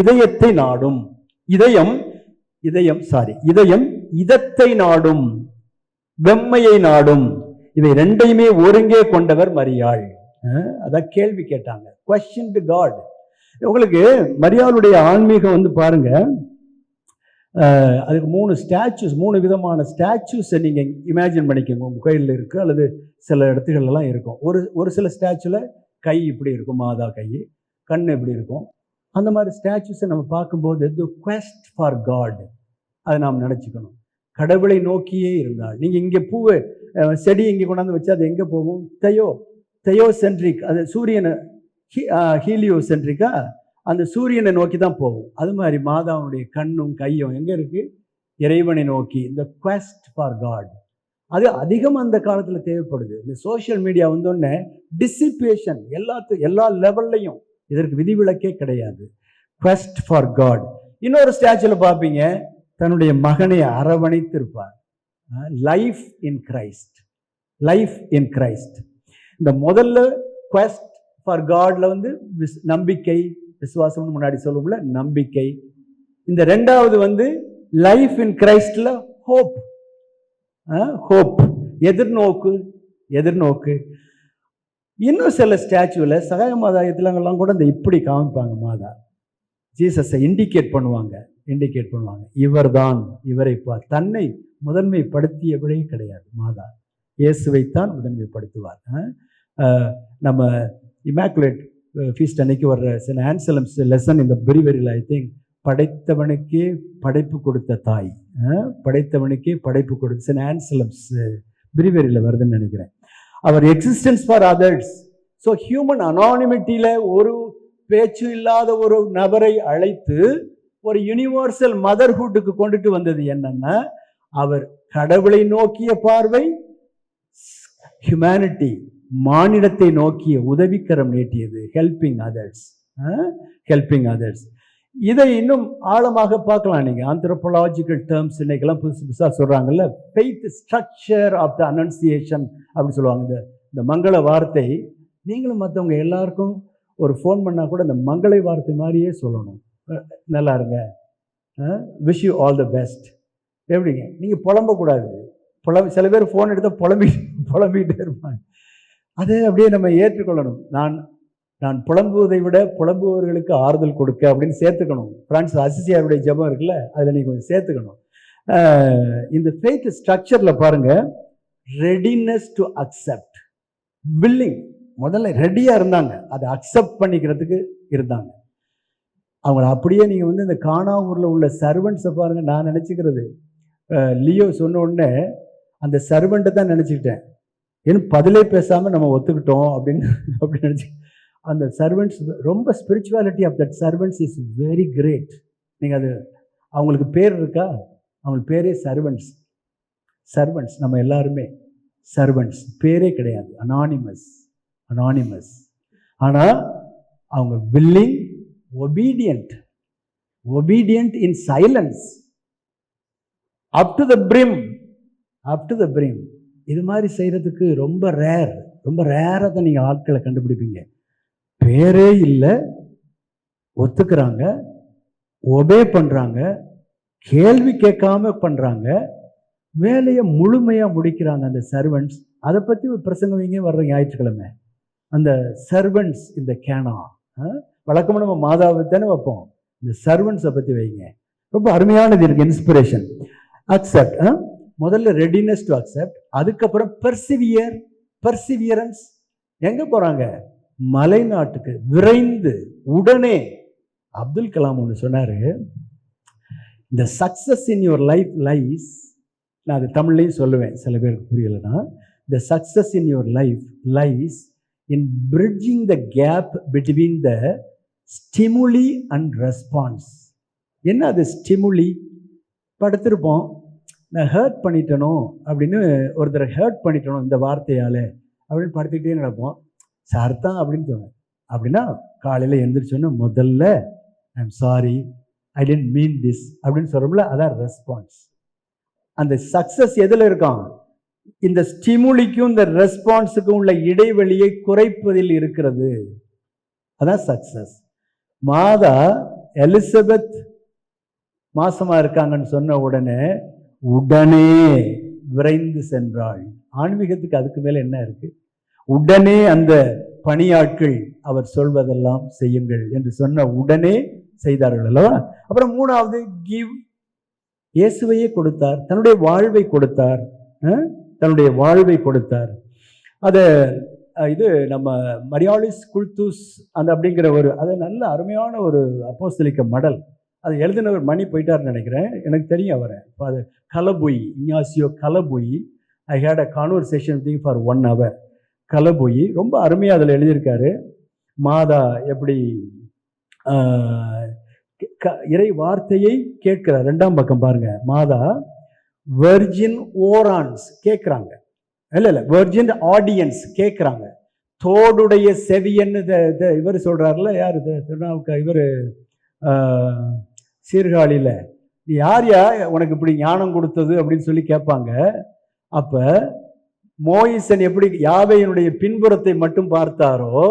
இதயத்தை நாடும். இதயம் இதத்தை நாடும், வெம்மையை நாடும். இவை ரெண்டையுமே ஒருங்கே கொண்டவர் மரியாள். அதான் கேள்வி கேட்டாங்க, question to God. உங்களுக்கு மரியாளுடைய ஆன்மீகம் பாருங்க, அதுக்கு 3 ஸ்டாச்சுஸ், 3 விதமான ஸ்டாச்சுஸை நீங்க இமேஜின் பண்ணிக்கோங்க. உங்க கோயிலில் இருக்கு அல்லது சில இடத்துகள்லாம் இருக்கும். ஒரு சில ஸ்டாச்சுல கை இப்படி இருக்கும், மாதா கை, கண் இப்படி இருக்கும். அந்த மாதிரி ஸ்டாச்சுஸை நம்ம பார்க்கும்போது தி குவெஸ்ட் ஃபார் காட், அதை நாம் நினச்சிக்கணும். கடவுளை நோக்கியே இருந்தால், நீங்கள் இங்கே பூவை செடி இங்கே கொண்டாந்து வச்சு அது எங்கே போகும்? தெயோ சென்ட்ரிக், அது சூரியனை ஹீலியோ சென்ட்ரிக்கா, அந்த சூரியனை நோக்கி தான் போகும். அது மாதிரி மாதாவுடைய கண்ணும் கையும் எங்கே இருக்குது? இறைவனை நோக்கி. இந்த குவெஸ்ட் ஃபார் காட் அது அதிகம் அந்த காலத்தில் தேவைப்படுது. இந்த சோஷியல் மீடியா வந்தோடனே டிசிப்பேஷன் எல்லா லெவல்லையும் இதற்கு விதிவிலக்கே கிடையாது. Quest for God. இன்னொரு ஸ்டாச்சுல பார்ப்பீங்க, தன்னுடைய மகனை அரவணைத்து இருப்பார். Life in Christ, life in Christ. இந்த முதல்ல குவெஸ்ட் ஃபார் காட்ல நம்பிக்கை, விசுவாசம்னு முன்னாடி சொல்லுவோம்ல, நம்பிக்கை. இந்த ரெண்டாவது லைஃப் இன் கிரைஸ்ட்ல ஹோப், ஹோப், எதிர்நோக்கு. இன்னும் சில ஸ்டாச்சுவில் சகாய மாதாயத்திலங்கெல்லாம் கூட இந்த இப்படி காமிப்பாங்க, மாதா ஜீசஸை இண்டிகேட் பண்ணுவாங்க. இவர்தான், இவரை பார். தன்னை முதன்மைப்படுத்தியவரே கிடையாது மாதா, இயேசுவைத்தான் முதன்மைப்படுத்துவார். நம்ம இமாக்குலேட் ஃபீஸ்ட் அன்னைக்கு வர்ற சில ஆன்சலம்ஸ் லெசன் இந்த பிரிவரியில் ஐ திங்க், படைத்தவனுக்கே படைப்பு கொடுத்த தாய், படைத்தவனுக்கே படைப்பு கொடுத்த சில ஆன்சலம்ஸ் பிரிவரியில் வருதுன்னு நினைக்கிறேன். அவர் existence for others. So human அனானிமிட்டியில ஒரு பேச்சு இல்லாத ஒரு நபரை அழைத்து ஒரு யுனிவர்சல் மதர்ஹுட்டுக்கு கொண்டுட்டு வந்தது என்னன்னா, அவர் கடவுளை நோக்கிய பார்வை, ஹியூமனிட்டி மானிடத்தை நோக்கிய உதவிக்கரம் நீட்டியது. Helping others. இதை இன்னும் ஆழமாக பார்க்கலாம் நீங்க. ஆந்த்ரோபோலாஜிக்கல் டேர்ம்ஸ் இன்னைக்கெல்லாம் புதுசா சொல்றாங்கல்ல, faith structure of the annunciation அப்படின்னு சொல்லுவாங்க. இந்த மங்கள வார்த்தை, நீங்களும் மற்றவங்க எல்லாருக்கும் ஒரு ஃபோன் பண்ணா கூட இந்த மங்கள வார்த்தை மாதிரியே சொல்லணும். நல்லா இருங்க, wish you all the best. எப்படிங்க, நீங்க புலம்பக்கூடாது. சில பேர் ஃபோன் எடுத்தால் புலம்பிக்கிட்டே இருப்பாங்க. அதை அப்படியே நம்ம ஏற்றுக்கொள்ளணும். நான் புலம்புவதை விட புலம்புவர்களுக்கு ஆறுதல் கொடுக்க அப்படின்னு சேர்த்துக்கணும். பிரான்சிஸ் அசிசியாருடைய ஜெபம் இருக்குல்ல, அதில் நீங்கள் கொஞ்சம் சேர்த்துக்கணும். இந்த ஃபெய்த் ஸ்ட்ரக்சரில் பாருங்க, ரெடினஸ் டு அக்செப்ட், வில்லிங். முதல்ல ரெடியாக இருந்தாங்க, அதை அக்செப்ட் பண்ணிக்கிறதுக்கு இருந்தாங்க. அவங்கள அப்படியே நீங்கள் இந்த கானா ஊரில் உள்ள சர்வெண்ட்ஸை பாருங்கள். நான் நினச்சிக்கிறது, லியோ சொன்ன உடனே அந்த சர்வெண்ட்டை தான் நினச்சிக்கிட்டேன். ஏன்னு பதிலே பேசாமல் நம்ம ஒத்துக்கிட்டோம் அப்படின்னு நினச்சி, அந்த சர்வெண்ட்ஸ் ரொம்ப spirituality of that servants is very great. நீங்கள் அது அவங்களுக்கு பேர் இருக்கா? அவங்களுக்கு பேரே சர்வெண்ட்ஸ். நம்ம எல்லாருமே சர்வெண்ட்ஸ், பேரே கிடையாது, அனானிமஸ். ஆனால் அவங்க willing, obedient in silence, up to the brim. இது மாதிரி செய்கிறதுக்கு ரொம்ப ரேராக தான் நீங்கள் ஆட்களை கண்டுபிடிப்பீங்க. பேரே இல்லை, ஒத்துக்கிறாங்க, ஒபே பண்ணுறாங்க, கேள்வி கேட்காம பண்ணுறாங்க, வேலையை முழுமையாக முடிக்கிறாங்க அந்த சர்வெண்ட்ஸ். அதை பற்றி ஒரு பிரசங்கம் இங்கே வர்ற ஞாயிற்றுக்கிழமை, அந்த சர்வெண்ட்ஸ் இந்த கேனா. வழக்கமாக நம்ம மாதாவை தானே வைப்போம், இந்த சர்வெண்ட்ஸை பற்றி வைங்க. ரொம்ப அருமையானது இருக்கு, இன்ஸ்பிரேஷன். அக்செப்ட், முதல்ல ரெடினஸ் டு அக்செப்ட், அதுக்கப்புறம் பர்சிவியரன்ஸ். எங்கே போகிறாங்க? மலை நாட்டுக்கு விரைந்து, உடனே. அப்துல் கலாம் ஒன்று சொன்னார், இந்த success in your life lies, நான் அது தமிழ்லையும் சொல்லுவேன், சில பேருக்கு புரியலைன்னா, the success in your life lies in bridging the gap between the stimuli and response. என்ன அது ஸ்டிமுலி? படுத்திருப்போம், நான் ஹர்ட் பண்ணிட்டனோ அப்படின்னு, ஒருத்தரை ஹர்ட் பண்ணிட்டனோ இந்த வார்த்தையால அப்படின்னு படுத்துக்கிட்டே நடப்போம். சார் தான் அப்படின்னு தோணும். அப்படின்னா காலையில் எழுந்திரிச்சோன்னா முதல்ல I'm sorry, I didn't mean this அப்படின்னு சொல்கிறோம்ல, அதான் ரெஸ்பான்ஸ். அந்த சக்சஸ் எதில் இருக்கான்? இந்த ஸ்டிமுலிக்கும் இந்த ரெஸ்பான்ஸுக்கும் உள்ள இடைவெளியை குறைப்பதில் இருக்கிறது. அதான் சக்சஸ். மாதா எலிசபெத் மாசமா இருக்காங்கன்னு சொன்ன உடனே விரைந்து சென்றாள். ஆன்மீகத்துக்கு அதுக்கு மேல என்ன இருக்கு? உடனே அந்த பணியாட்கள் அவர் சொல்வதெல்லாம் செய்யுங்கள் என்று சொன்ன உடனே செய்தார்கள் அல்லவா? அப்புறம் மூணாவது கிவ், இயேசுவையே கொடுத்தார், தன்னுடைய வாழ்வை கொடுத்தார், தன்னுடைய வாழ்வை கொடுத்தார். அதை இது நம்ம மரியாளிஸ் குல்தூஸ் அந்த அப்படிங்கிற அது நல்ல அருமையான ஒரு அப்போஸ்தலிக்க மடல். அது எழுதினவர் மணி போயிட்டார்னு நினைக்கிறேன், எனக்கு தெரியும் அவரை. அது கலபுய், இஞ்ஞாசியோ கலபுய். I had a conversation thing for 1 hour. கலபுய் ரொம்ப அருமையாக அதில் எழுதியிருக்காரு. மாதா எப்படி இறை வார்த்தையை கேட்கிறார். 2ஆம் பக்கம் பாருங்க. மாதா வெர்ஜின் ஓரான்ஸ் கேட்குறாங்க, இல்லை வெர்ஜின் ஆடியன்ஸ் கேட்குறாங்க. தோடுடைய செவியன்னு இவர் சொல்கிறாருல, யார் இவர் சீர்காழியில், யார் உனக்கு இப்படி ஞானம் கொடுத்தது அப்படின்னு சொல்லி கேட்பாங்க. அப்போ மோயிசன் எப்படி யாவையினுடைய பின்புறத்தை மட்டும் பார்த்தாரோ,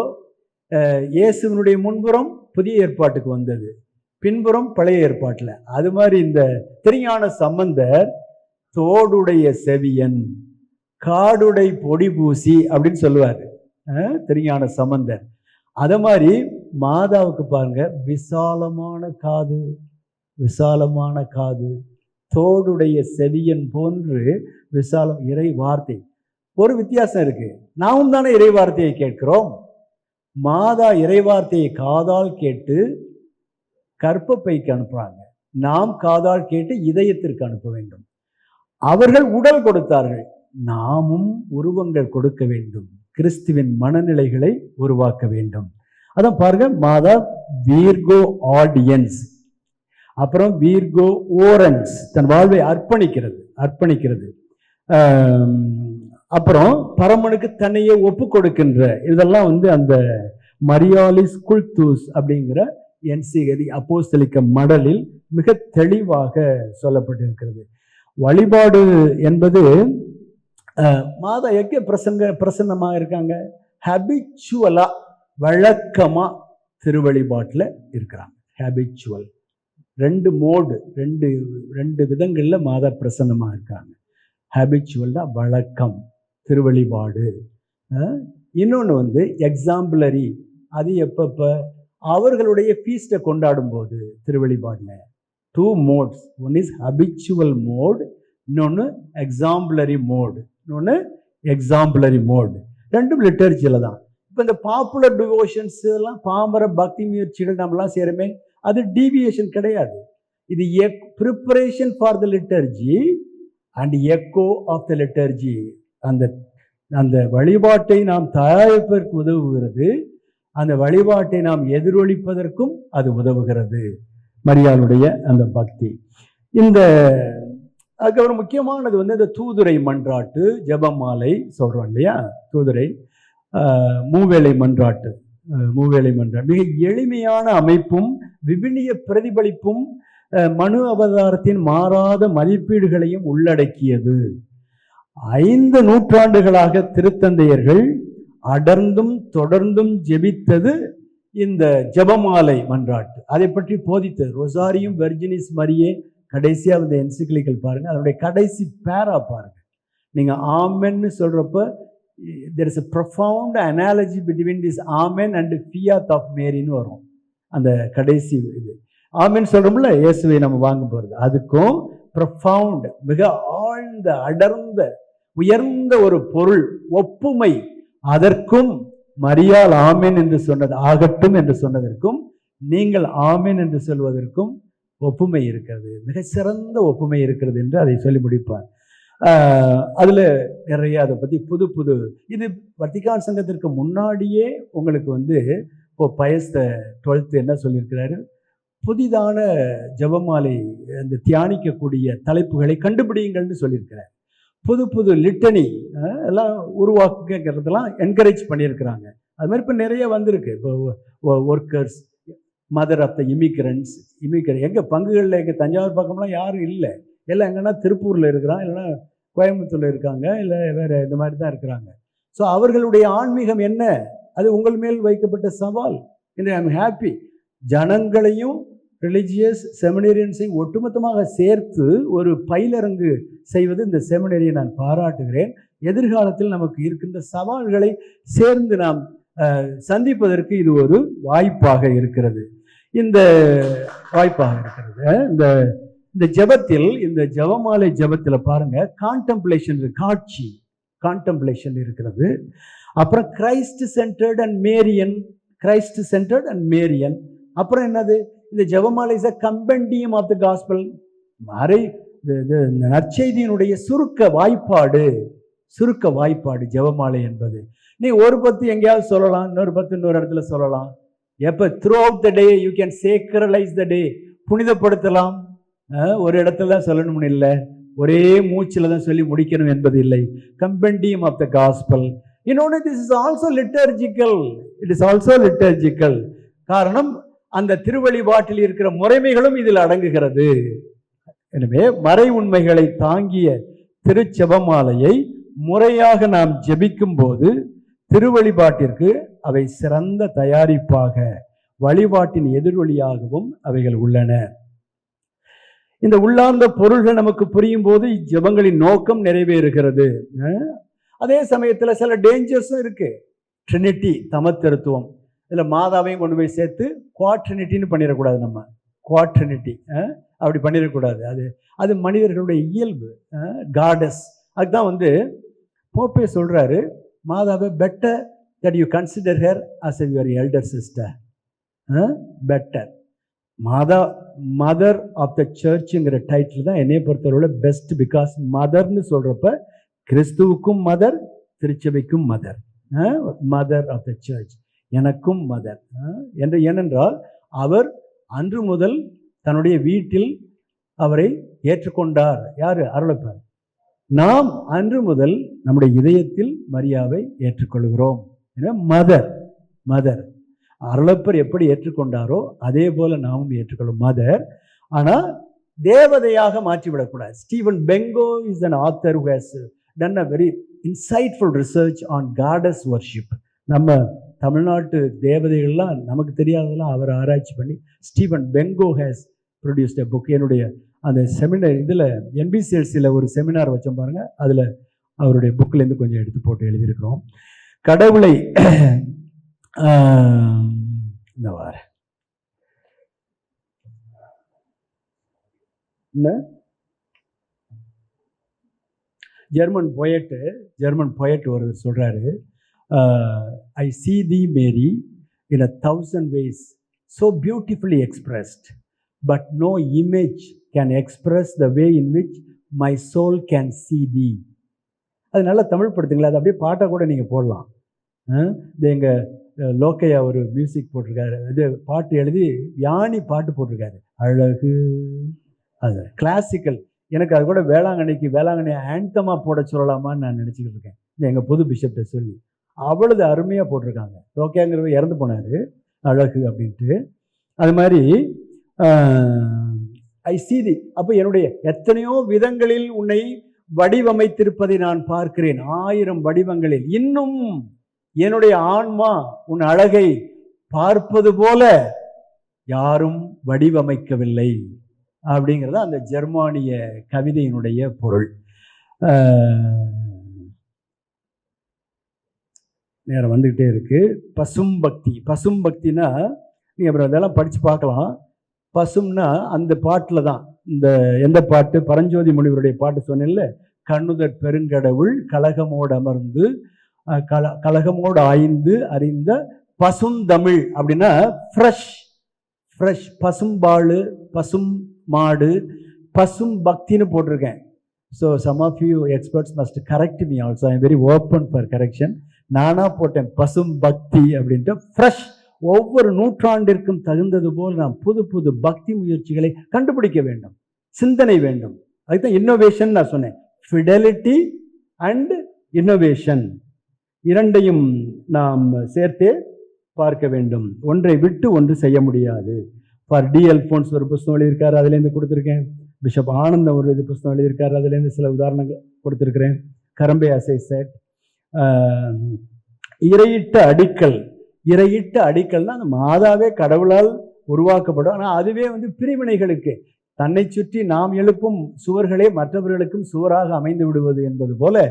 இயேசுவினுடைய முன்புறம் புதிய ஏற்பாட்டுக்கு வந்தது, பின்புறம் பழைய ஏற்பாட்டில். அது மாதிரி இந்த திருஞான சம்பந்தர் தோடுடைய செவியன் காடுடை பொடி பூசி அப்படின்னு சொல்லுவார் திருஞான சம்பந்தர். அதை மாதிரி மாதாவுக்கு பாருங்க, விசாலமான காது, விசாலமான காது, தோடுடைய செவியன் போன்று விசாலம். இறை வார்த்தை ஒரு வித்தியாசம் இருக்கு. நாமும் தானே இறை வார்த்தையை கேட்கிறோம். மாதா இறை வார்த்தையை காதால் கேட்டு கற்பப்பைக்கு அனுப்புறாங்க, நாம் காதால் கேட்டு இதயத்திற்கு அனுப்ப வேண்டும். அவர்கள் உடல் கொடுத்தார்கள், நாமும் உருவங்கள் கொடுக்க வேண்டும், கிறிஸ்துவின் மனநிலைகளை உருவாக்க வேண்டும். அதான் பாருங்க, மாதா வீர்கோ ஆடியன்ஸ், அப்புறம் வீர்கோ ஓரன்ஸ், தன் வாழ்வை அர்ப்பணிக்கிறது. அப்புறம் பரமனுக்கு தன்னையே ஒப்பு கொடுக்கின்ற, இதெல்லாம் அந்த மரியாளிஸ் குல்தூஸ் அப்படிங்கிற என்சிகரி அப்போஸ்தலிக்க மடலில் மிக தெளிவாக சொல்லப்பட்டிருக்கிறது. வழிபாடு என்பது மாதா எங்கே பிரசன்னமாக இருக்காங்க? ஹேபிச்சுவலா, வழக்கமா திருவழிபாட்டில் இருக்கிறாங்க. ஹேபிச்சுவல் 2 மோடு, 2 விதங்கள்ல மாதா பிரசன்னமாக இருக்காங்க. ஹேபிச்சுவல் தான் வழக்கம், திருவழிபாடு. இன்னொன்று எக்ஸாம்பிளரி, அது எப்பப்ப அவர்களுடைய ஃபீஸ்ட்டை கொண்டாடும் போது திருவழிபாடில். 2 modes, one is habitual mode, இன்னொன்று எக்ஸாம்பிளரி மோடு. ரெண்டும் லிட்டர்ஜியில் தான். இப்போ இந்த பாப்புலர் டிவோஷன்ஸ் எல்லாம், பாமர பக்தி முயற்சிகள் நம்மளாம் செய்கிறோமே, அது டீவியேஷன் கிடையாது. இது preparation for the liturgy and echo of the liturgy. அந்த வழிபாட்டை நாம் தயாரிப்பதற்கு உதவுகிறது, அந்த வழிபாட்டை நாம் எதிரொலிப்பதற்கும் அது உதவுகிறது. மரியாளுடைய அந்த பக்தி. அதுக்கப்புறம் முக்கியமானது இந்த தூதுரை மன்றாட்டு, ஜெபமாலை சொல்றோம் இல்லையா, தூதுரை மூவேளை மன்றாட்டு. மிக எளிமையான அமைப்பும் விவிலிய பிரதிபலிப்பும் மனு அவதாரத்தின் மாறாத மதிப்பீடுகளையும் உள்ளடக்கியது. 5 நூற்றாண்டுகளாக திருத்தந்தையர்கள் அடர்ந்தும் தொடர்ந்தும் ஜெபித்தது இந்த ஜெபமாலை மன்றாட்டு. அதை பற்றி போதித்தது ரொசாரியும் வெர்ஜினிஸ் மரியே. கடைசியா என்சிக்லிக்கல் பாருங்க, அதனுடைய கடைசி பேரா பாருங்க. நீங்க ஆமென்னு சொல்றப்ப there is a profound analogy between this amen and fiat of Maryன்னு வரும். அந்த கடைசி இது ஆமென் சொல்றோம்ல, இயேசுவை நம்ம வாங்க போறது, அதுக்கும் profound, மிக ஆழ்ந்த அடர்ந்த உயர்ந்த ஒரு பொருள் ஒப்புமை, அதற்கும் மரியாள் ஆமென் என்று சொன்னது, ஆகட்டும் என்று சொன்னதற்கும் நீங்கள் ஆமென் என்று சொல்வதற்கும் ஒப்புமை இருக்கிறது, மிக சிறந்த ஒப்புமை இருக்கிறது என்று அதை சொல்லி முடிப்பார். அதுல நிறைய அதை பத்தி புது இது வத்திக்கான் சங்கத்திற்கு முன்னாடியே உங்களுக்கு இப்போ பயஸ் 12 என்ன சொல்லியிருக்கிறாரு, புதிதான ஜெபமாலை அந்த தியானிக்கக்கூடிய தலைப்புகளை கண்டுபிடிங்கள்னு சொல்லியிருக்கிறேன். புது புது லிட்டனி எல்லாம் உருவாக்குங்கிறதெல்லாம் என்கரேஜ் பண்ணியிருக்கிறாங்க. அது மாதிரி இப்போ நிறைய வந்திருக்கு. இப்போ workers, mother of the immigrants, எங்கே பங்குகளில் எங்கள் தஞ்சாவூர் பக்கம்லாம் யாரும் இல்லை, எல்லாம் எங்கன்னா திருப்பூரில் இருக்கிறான், இல்லைன்னா கோயம்புத்தூரில் இருக்காங்க, இல்லை வேறு இந்த மாதிரி தான் இருக்கிறாங்க. ஸோ அவர்களுடைய ஆன்மீகம் என்ன, அது உங்கள் மேல் வைக்கப்பட்ட சவால். இன்று ஐ எம் ஹாப்பி. ஜனங்களையும் ரிலிஜியஸ் செமினேரியன்ஸையும் ஒட்டுமொத்தமாக சேர்த்து ஒரு பயிலரங்கு செய்வது இந்த செமினரியை நான் பாராட்டுகிறேன். எதிர்காலத்தில் நமக்கு இருக்கின்ற சவால்களை சேர்ந்து நாம் சந்திப்பதற்கு இது ஒரு வாய்ப்பாக இருக்கிறது. இந்த இந்த ஜெபத்தில், இந்த ஜெபமாலை ஜெபத்தில் பாருங்க, கான்டெம்ப்ளேஷன், காட்சி, கான்டெம்ப்ளேஷன் இருக்கிறது. அப்புறம் Christ centred and Marian, Christ centred and Marian. அப்புறம் என்னது, இந்த ஜெபமாலை is a compendium of the gospel. நற்செய்தியினுடைய சுருக்க வாய்ப்பாடு ஜெபமாலை என்பது. நீ ஒரு பத்து எங்கேயாவது சொல்லலாம், இன்னொரு பத்து இன்னொரு இடத்துல சொல்லலாம். எப்போ throughout the day you can sacralize the day, புனிதப்படுத்தலாம். ஒரு இடத்துல தான் சொல்லணும்னு இல்லை, ஒரே மூச்சில் தான் சொல்லி முடிக்கணும் என்பது இல்லை. கம்பெண்டியம் ஆஃப் த காஸ்பல். இன்னொன்று, this is also liturgical. It is also liturgical. காரணம், அந்த திருவழிபாட்டில் இருக்கிற முறைமைகளும் இதில் அடங்குகிறது. எனவே மறை உண்மைகளை தாங்கிய திருச்செபமாலையை முறையாக நாம் ஜெபிக்கும் போது திருவழிபாட்டிற்கு அவை சிறந்த தயாரிப்பாக, வழிபாட்டின் எதிரொலியாகவும் அவைகள் உள்ளன. இந்த உள்ளார்ந்த பொருள்கள் நமக்கு புரியும் போது இஜெபங்களின் நோக்கம் நிறைவேறுகிறது. அதே சமயத்தில் சில டேஞ்சர்ஸும் இருக்கு. ட்ரினிட்டி, தமத்திருத்துவம், இதில் மாதாவையும் கொண்டு போய் சேர்த்து குவாட்ரினிட்டின்னு பண்ணிடக்கூடாது. நம்ம குவாட்ரினிட்டி அப்படி பண்ணிடக்கூடாது. அது மனிதர்களுடைய இயல்பு. காடஸ், அதுதான் போப்பே சொல்றாரு, மாதாவை better that you consider her as your elder sister. Better. மாதா, மதர் ஆஃப் த சர்ச்சுங்கிற டைட்டில் தான் என்னைய பொறுத்தவரை பெஸ்ட். பிகாஸ் மதர்னு சொல்றப்ப கிறிஸ்துவுக்கும் மதர், திருச்சபைக்கும் mother, mother of the church, எனக்கும் மதர் என்று. ஏனென்றால் அவர் அன்று முதல் தன்னுடைய வீட்டில் அவரை ஏற்றுக்கொண்டார். யாரு? அருளப்பர். நாம் அன்று முதல் நம்முடைய இதயத்தில் மரியாவை ஏற்றுக்கொள்கிறோம். Mother, mother. அருளப்பர் எப்படி ஏற்றுக்கொண்டாரோ அதே போல நாமும் ஏற்றுக்கொள்ளும் மதர். ஆனால் தேவதையாக மாற்றிவிடக்கூடாது. Steven Bengo is an author who has done a very insightful research on goddess worship. நம்ம தமிழ்நாட்டு தேவதைகள்லாம் நமக்கு தெரியாததெல்லாம் அவர் ஆராய்ச்சி பண்ணி Steven Bengo has produced a book. என்னுடைய அந்த செமினார் இதில் NBCLCயில் ஒரு செமினார் வச்சோம் பாருங்க, அதில் அவருடைய புக்கிலேருந்து கொஞ்சம் எடுத்து போட்டு எழுதியிருக்கிறோம். கடவுளை இந்த வார ஜெர்மன் பொயட் ஒருவர் சொல்றாரு, I see thee Mary in 1,000 ways so beautifully expressed, but no image can express the way in which my soul can see thee. அது நல்லா தமிழ் படுத்துங்களா, அது அப்படியே பாட்டாக கூட நீங்கள் போடலாம். இது எங்கள் லோக்கையா ஒரு மியூசிக் போட்டிருக்காரு, இது பாட்டு எழுதி யானி பாட்டு போட்டிருக்காரு, அழகு. அது கிளாசிக்கல். எனக்கு அது கூட வேளாங்கண்ணி ஆண்டமாக போட சொல்லலாமான்னு நான் நினச்சிக்கிட்டு இருக்கேன். இது எங்கள் புது பிஷப்ட சொல்லி அவ்வளவு அருமையாக போட்டிருக்காங்க. லோக்கையாங்கிறவர் இறந்து போனார், அழகு அப்படின்ட்டு. அது மாதிரி ஐ சீ தி. அப்போ என்னுடைய எத்தனையோ விதங்களில் உன்னை வடிவமைத்திருப்பதை நான் பார்க்கிறேன், 1000 வடிவங்களில். இன்னும் என்னுடைய ஆன்மா உன் அழகை பார்ப்பது போல யாரும் வடிவமைக்கவில்லை அப்படிங்கிறது அந்த ஜெர்மானிய கவிதையினுடைய பொருள். நேரம் வந்துக்கிட்டே இருக்கு. பசும்பக்தினா நீங்கள் அப்புறம் அதெல்லாம் படித்து பார்க்கலாம். பசும்னா அந்த பாட்டில் தான் இந்த எந்த பாட்டு, பரஞ்சோதி முனிவருடைய பாட்டு சொன்னேன்ல, கண்ணுதற் பெருங்கடவுள் கலகமோடு அமர்ந்து கலகமோடு ஆய்ந்து அறிந்த பசுந்தமிழ் அப்படின்னா ஃப்ரெஷ். பசும்பால், பசும் மாடு, பசும் பக்தின்னு போட்டிருக்கேன். So some of you experts must correct me also. I am very open for correction. நானாக போட்டேன் பசும் பக்தி அப்படின்ட்டு. ஃப்ரெஷ், ஒவ்வொரு நூற்றாண்டிற்கும் தகுந்தது போல் நாம் புது புது பக்தி முயற்சிகளை கண்டுபிடிக்க வேண்டும், சிந்தனை வேண்டும். அதுதான் இன்னோவேஷன் நான் சொன்னேன். ஃபிடெலிட்டி அண்ட் இன்னோவேஷன் இரண்டையும் நாம் சேர்த்தே பார்க்க வேண்டும். ஒன்றை விட்டு ஒன்று செய்ய முடியாது. ஃபார் டி அல்ஃபோன்ஸ் ஒரு புஸ்தகம் எழுதியிருக்காரு, அதுலேருந்து கொடுத்துருக்கேன். பிஷப் ஆனந்தம் ஒரு இது புஸ்தகம் எழுதியிருக்காரு, அதுலேருந்து சில உதாரணங்கள் கொடுத்துருக்கிறேன். கரம்பே அசை செட் இறையிட்ட அடிக்கல். இறையிட்ட அடிக்கல்னா அந்த மாதாவே கடவுளால் உருவாக்கப்படும். ஆனால் அதுவே பிரிவினைகளுக்கு தன்னை சுற்றி நாம் எழுப்பும் சுவர்களே மற்றவர்களுக்கும் சுவராக அமைந்து விடுவது என்பது போல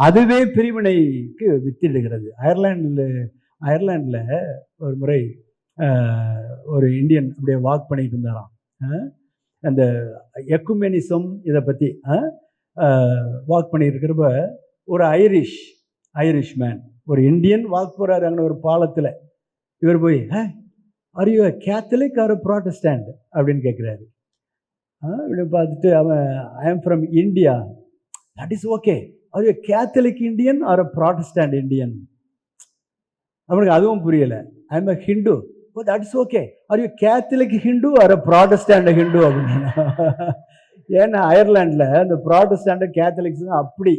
அதுவே பிரிவினைக்கு வித்திடுகிறது. அயர்லாண்டில் ஒரு முறை ஒரு இந்தியன் அப்படியே வாக் பண்ணிட்டு இருந்தாராம். அந்த எக்குமெனிசம் இதை பற்றி வாக் பண்ணியிருக்கிறப்ப ஒரு ஐரிஷ் மேன், ஒரு இந்தியன் வாக் போகிறாரு அங்கே ஒரு பாலத்தில். இவர் போய் are you Catholic or Protestant அப்படின்னு கேட்குறாரு. இப்படி பார்த்துட்டு அவன் I am from India. That is okay. Are you Catholic Indian or Protestant Indian? அவனுக்கு அதுவும் புரியலை. I am a Hindu. Oh that is okay. Are you Catholic Hindu or Protestant Hindu அப்படின்னு. ஏன்னா அயர்லாண்டில் இந்த ப்ராட்டஸ்டன்ட் கேத்தலிக்ஸ் அப்படி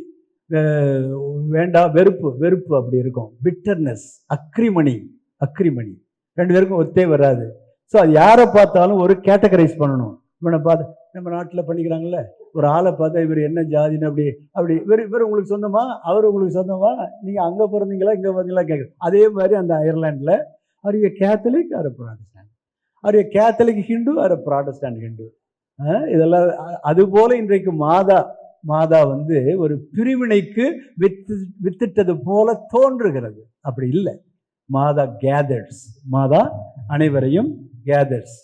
வேண்டாம், வெறுப்பு அப்படி இருக்கும். பிட்டர்னஸ், அக்ரிமணி ரெண்டு பேருக்கும் ஒத்தே வராது. ஸோ அது யாரை பார்த்தாலும் ஒரு கேட்டகரைஸ் பண்ணணும். இவனை பார்த்து நம்ம நாட்டில் பண்ணிக்கிறாங்கல்ல, ஒரு ஆளை பார்த்தா இவர் என்ன ஜாதின்னு அப்படி இவர் உங்களுக்கு சொந்தமா, அவர் உங்களுக்கு சொந்தமா, நீங்கள் அங்கே பிறந்தீங்களா இங்கே பிறந்தீங்களா கேட்குறது. அதே மாதிரி அந்த அயர்லாண்டில் are you Catholic or Protestant, are you Catholic Hindu or Protestant Hindu. இதெல்லாம் அதுபோல இன்றைக்கு மாதா ஒரு பிரிவினைக்கு வித்திட்டது போல தோன்றுகிறது. அப்படி இல்லை. மாதா கேதர்ஸ், மாதா அனைவரையும் கேதர்ஸ்.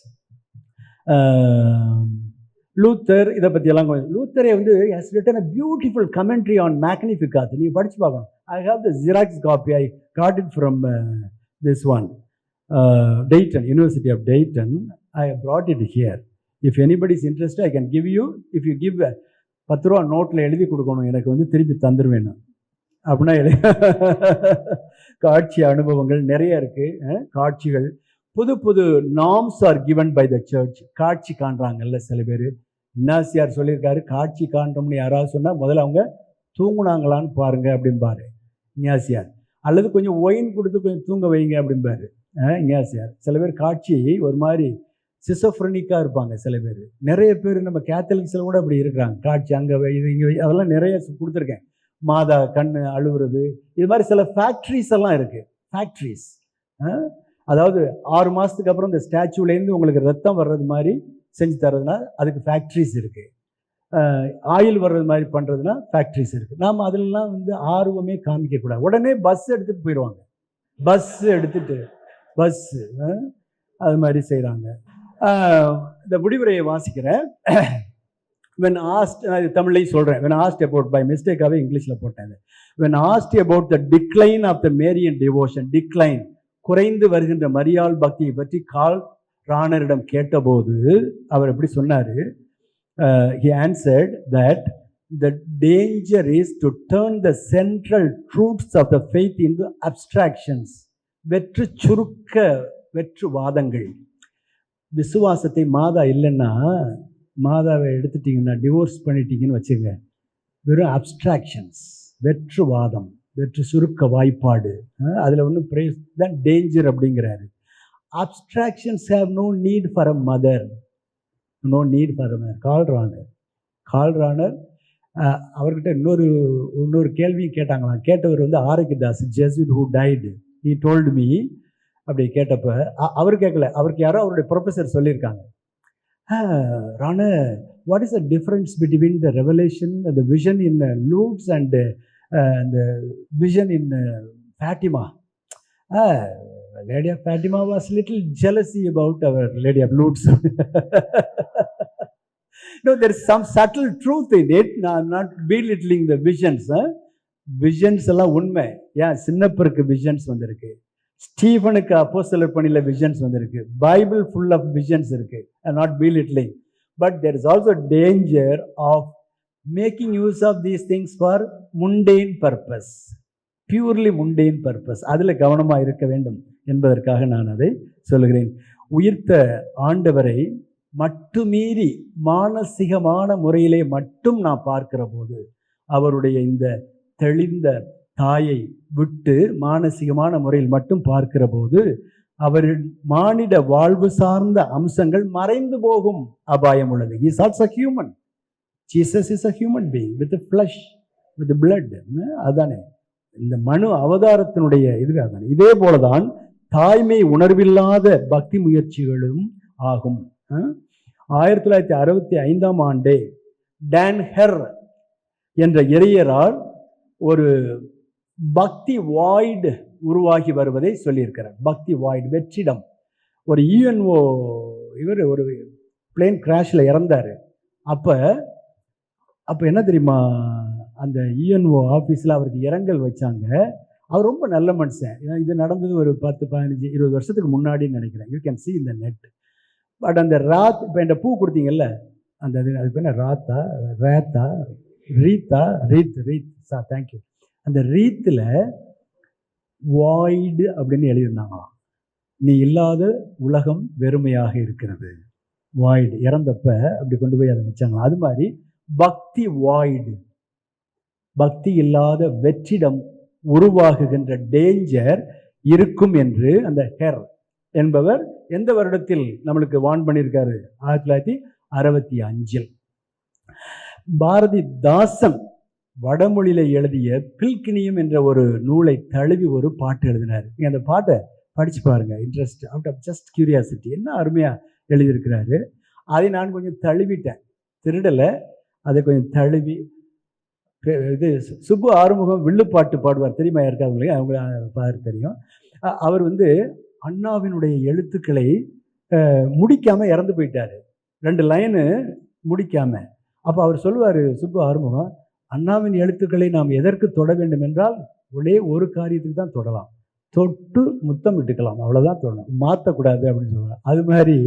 லூத்தர் இதை பற்றியெல்லாம் லூத்தரே has written a beautiful commentary on Magnificat. நீங்கள் படித்து பார்க்கணும். I have the Xerox copy. I got it from this one, Dayton, University of Dayton. I brought it here. If anybody is interested, I can give you. If you give 10 ரூபா நோட்டில் எழுதி கொடுக்கணும், எனக்கு திருப்பி தந்துடுவேன் அப்படின்னா காட்சி அனுபவங்கள் நிறைய இருக்கு. காட்சிகள் புது norms are given by the church. காட்சி காண்றாங்கல்ல சில பேர். இன்னாசியார் சொல்லியிருக்காரு, காட்சி காண்றோம்னு யாராவது சொன்னால் முதல்ல அவங்க தூங்குனாங்களான்னு பாருங்க அப்படின்பாரு இன்னாசியார். அல்லது கொஞ்சம் ஒயின் கொடுத்து கொஞ்சம் தூங்க வைங்க அப்படின்பாரு இன்னாசியார். சில பேர் காட்சி ஒரு மாதிரி சிசோஃப்ரெனிக்காக இருப்பாங்க சில பேர். நிறைய பேர் நம்ம கேத்தலிக்ஸில் கூட அப்படி இருக்கிறாங்க. காட்சி அங்கே இது இங்கே அதெல்லாம் நிறைய கொடுத்துருக்கேன். மாதா கண் அழுகுறது, இது மாதிரி சில ஃபேக்ட்ரிஸ் எல்லாம் இருக்குது. ஃபேக்ட்ரிஸ், அதாவது 6 மாதத்துக்கு அப்புறம் இந்த ஸ்டாச்சுலேருந்து உங்களுக்கு ரத்தம் வர்றது மாதிரி செஞ்சு தர்றதுனா அதுக்கு ஃபேக்ட்ரிஸ் இருக்குது. ஆயில் வர்றது மாதிரி பண்ணுறதுனா ஃபேக்ட்ரிஸ் இருக்குது. நாம் அதிலெலாம் ஆர்வமே காமிக்கக்கூடாது. உடனே பஸ் எடுத்துகிட்டு போயிடுவாங்க. பஸ்ஸு அது மாதிரி செய்கிறாங்க. இந்த முடிவுரையை வாசிக்கிறேன். when asked, தமிழ்லையும் சொல்கிறேன். when asked about, by மிஸ்டேக்காகவே இங்கிலீஷில் போட்டேன். when asked about the decline of the Marian devotion, decline குறைந்து வருகின்ற மரியாள் பக்தியை பற்றி கால் ராணரிடம் கேட்டபோது அவர் எப்படி சொன்னார்? he answered that the danger is to turn the central truths of the faith into abstractions. வெற்று வாதங்கள். விசுவாசத்தை மாதா இல்லைன்னா, மாதாவை எடுத்துட்டிங்கன்னா, டிவோர்ஸ் பண்ணிட்டீங்கன்னு வச்சுங்க, வெறும் அப்ஸ்ட்ராக்ஷன்ஸ், வெற்று வாதம், வெற்று சுருக்க வாய்ப்பாடு, அதில் ஒன்றும் பிரேஸ் தான் டேஞ்சர் அப்படிங்கிறாரு. Abstractions have no need for a mother, no need for a mother. Karl Rahner அவர்கிட்ட இன்னொரு கேள்வியும் கேட்டாங்களாம். கேட்டவர் Arokiadas, Jesuit who died. He told me. அப்படி கேட்டப்ப அவர் கேட்கல, அவருக்கு யாரோ அவருடைய ப்ரொஃபஸர் சொல்லியிருக்காங்க, Rahner, what is the difference between the revelation, the vision in Lourdes and the vision in Fatima? Lady of Fatima was little jealousy about our Lady of Lourdes. No, there is some subtle truth in it. I'm not belittling the visions. Visions எல்லாம் உண்மை. ஏன் சின்னப்பருக்கு visions வந்திருக்கு, ஸ்டீஃபனுக்கு அப்போஸ்தலர் பணியில visions வந்திருக்கு, Bible full of visions இருக்கு. I'm not belittling, but there is also danger of making use of these things for mundane purpose, purely mundane purpose. அதில் கவனமாக இருக்க வேண்டும். என்பதற்காக நான் அதை சொல்லுகிறேன். உயிர்த்த ஆண்டவரை மட்டுமீறி மானசீகமான முறையிலே மட்டும் நான் பார்க்கிற போது, அவருடைய இந்த தெளிந்த தாயை விட்டு மானசீகமான முறையில் மட்டும் பார்க்கிற போது, அவரின் மானிட வாழ்வு சார்ந்த அம்சங்கள் மறைந்து போகும் அபாயம் உள்ளது. He is also human. Jesus is a human being with flesh, with blood. அதானே இந்த மனு அவதாரத்தினுடைய இதுவே அதானே. இதே போலதான் தாய்மை உணர்வில்லாத பக்தி முயற்சிகளும் ஆகும். 1965 ஆண்டே டான் ஹெர் என்ற இறையரால் ஒரு பக்தி வாய்டு உருவாகி வருவதை சொல்லியிருக்கிறார். பக்தி வாய்டு, வெற்றிடம். ஒரு யுஎன்ஓ இவர் ஒரு பிளேன் கிராஷில் இறந்தார். அப்போ என்ன தெரியுமா, அந்த யுஎன்ஓ ஆஃபீஸில் அவருக்கு இரங்கல் வச்சாங்க. அவர் ரொம்ப நல்ல மனுஷன். இது நடந்தது ஒரு 10, 15, 20 வருஷத்துக்கு முன்னாடின்னு நினைக்கிறேன். யூ கேன் சி இந்த நெட். பட் அந்த ராத், இப்போ என் பூ கொடுத்தீங்கல்ல, அந்த அது பேர் ராத்தா ரேத்தா ரீத்தா ரீத் தேங்க்யூ. அந்த ரீத்தில் வாய்டு அப்படின்னு எழுதியிருந்தாங்களாம். நீ இல்லாத உலகம் வெறுமையாக இருக்கிறது. வாய்டு இறந்தப்ப அப்படி கொண்டு போய் அதை வச்சாங்களாம். அது மாதிரி பக்தி வாய்டு, பக்தி இல்லாத வெற்றிடம் உருவாகுகின்ற டேஞ்சர் இருக்கும் என்று அந்த ஹெர் என்பவர் எந்த வருடத்தில் நம்மளுக்கு வார்ன் பண்ணியிருக்காரு? 1965. பாரதிதாசன் வடமொழியில எழுதிய பில்கினியம் என்ற ஒரு நூலை தழுவி ஒரு பாட்டு எழுதினார். நீங்க அந்த பாட்டை படிச்சு பாருங்க. Interest, out of just curiosity. என்ன அருமையா எழுதியிருக்கிறாரு. அதை நான் கொஞ்சம் தழுவிட்டேன், திருடலை, அதை கொஞ்சம் தழுவி. இது சுப்பு ஆறுமுகம் வில்லுப்பாட்டு பாடுவார், தெரியுமா யாருக்கா அவங்களுக்கு? அவங்க பாரு தெரியும். அவர் அண்ணாவினுடைய எழுத்துக்களை முடிக்காம இறந்து போயிட்டாரு. 2 லைனு முடிக்காம. அப்போ அவர் சொல்லுவார், சுப்பு ஆறுமுகம், அண்ணாவின் எழுத்துக்களை நாம் எதற்கு தொட வேண்டும் என்றால் ஒரே ஒரு காரியத்துக்கு தான் தொடலாம், தொட்டு முத்தம் விட்டுக்கலாம், அவ்வளோதான் தொடணும், மாற்றக்கூடாது அப்படின்னு சொல்லுவார். அது மாதிரி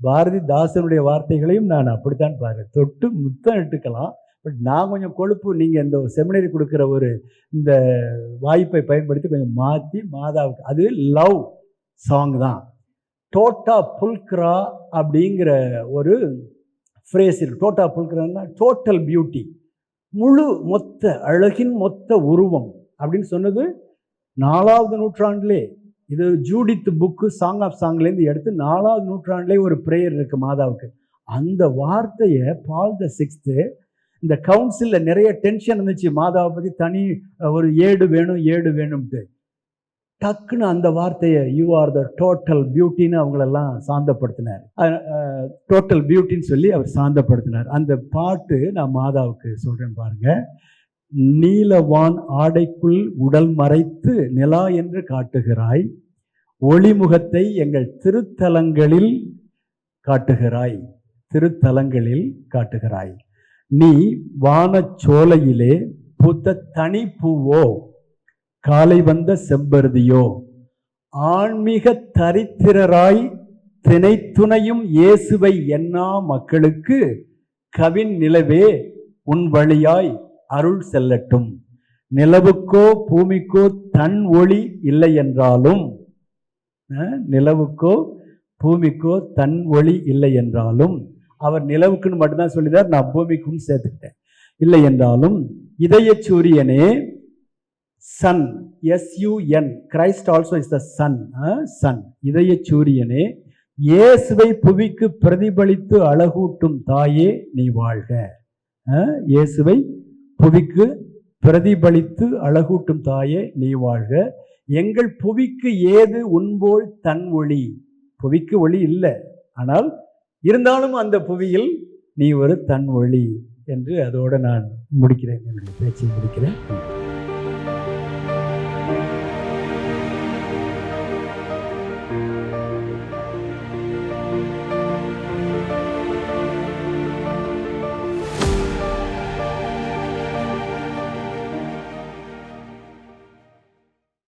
பாரதிதாசனுடைய வார்த்தைகளையும் நான் அப்படித்தான் பாரு, தொட்டு முத்தம் இட்டுக்கலாம். பட் நான் கொஞ்சம் கொழுப்பு, நீங்கள் இந்த செமினரி கொடுக்குற ஒரு இந்த வாய்ப்பை பயன்படுத்தி கொஞ்சம் மாற்றி மாதாவுக்கு, அது லவ் சாங் தான். டோட்டா புல்க்ரா அப்படிங்கிற ஒரு ஃப்ரேஸ் இருக்கு. டோட்டா புல்க்ரான்னா டோட்டல் பியூட்டி, முழு மொத்த அழகின் மொத்த உருவம் அப்படின்னு சொன்னது 4ஆவது நூற்றாண்டிலே. இது ஜூடித் புக்கு சாங் ஆஃப் சாங்லேருந்து எடுத்து 4ஆவது நூற்றாண்டிலே ஒரு ப்ரேயர் இருக்கு மாதாவுக்கு. அந்த வார்த்தையை பால் தி 6th இந்த கவுன்சிலில் நிறைய டென்ஷன் இருந்துச்சு, மாதாவை பற்றி தனி ஒரு ஏடு வேணும்ட்டு. டக்குன்னு அந்த வார்த்தையை யூ ஆர் த டோட்டல் பியூட்டின்னு அவங்களெல்லாம் சாந்தப்படுத்தினார். டோட்டல் பியூட்டின்னு சொல்லி அவர் சாந்தப்படுத்தினார். அந்த பாட்டு நான் மாதாவுக்கு சொல்கிறேன் பாருங்க. நீலவான் ஆடைக்குள் உடல் மறைத்து நிலா என்று காட்டுகிறாய், ஒளிமுகத்தை எங்கள் திருத்தலங்களில் காட்டுகிறாய், திருத்தலங்களில் காட்டுகிறாய். நீ வானச்சோலையிலே பூத்த தனி பூவோ, காலை வந்த செம்பருதியோ, ஆன்மீக தரித்திரராய் தினைத்துணையும் இயேசுவை எண்ணா மக்களுக்கு கவின் நிலவே உன் வழியாய் அருள் செல்லட்டும். நிலவுக்கோ பூமிக்கோ தன் ஒளி இல்லை என்றாலும், நிலவுக்கோ பூமிக்கோ தன் ஒளி இல்லை என்றாலும், அவர் நிலவுக்குன்னு மட்டும்தான் சொல்லிதார், நான் பூமிக்கும் சேர்த்துக்கிட்டேன். இல்லை என்றாலும் இதய சூரியனே, sun, SUN, Christ also is the son, sun, இதய சூரியனே, இயேசுவை புவிக்கு பிரதிபலித்து அழகூட்டும் தாயே நீ வாழ்க. இயேசுவை புவிக்கு பிரதிபலித்து அழகூட்டும் தாயே நீ வாழ்க. எங்கள் புவிக்கு ஏது உன்போல் தன் ஒளி. புவிக்கு ஒளி இல்லை, ஆனால் இருந்தாலும் அந்த புவியில் நீ ஒரு தன் ஒளி என்று அதோடு நான் முடிக்கிறேன், என்னுடைய பேச்சை முடிக்கிறேன்.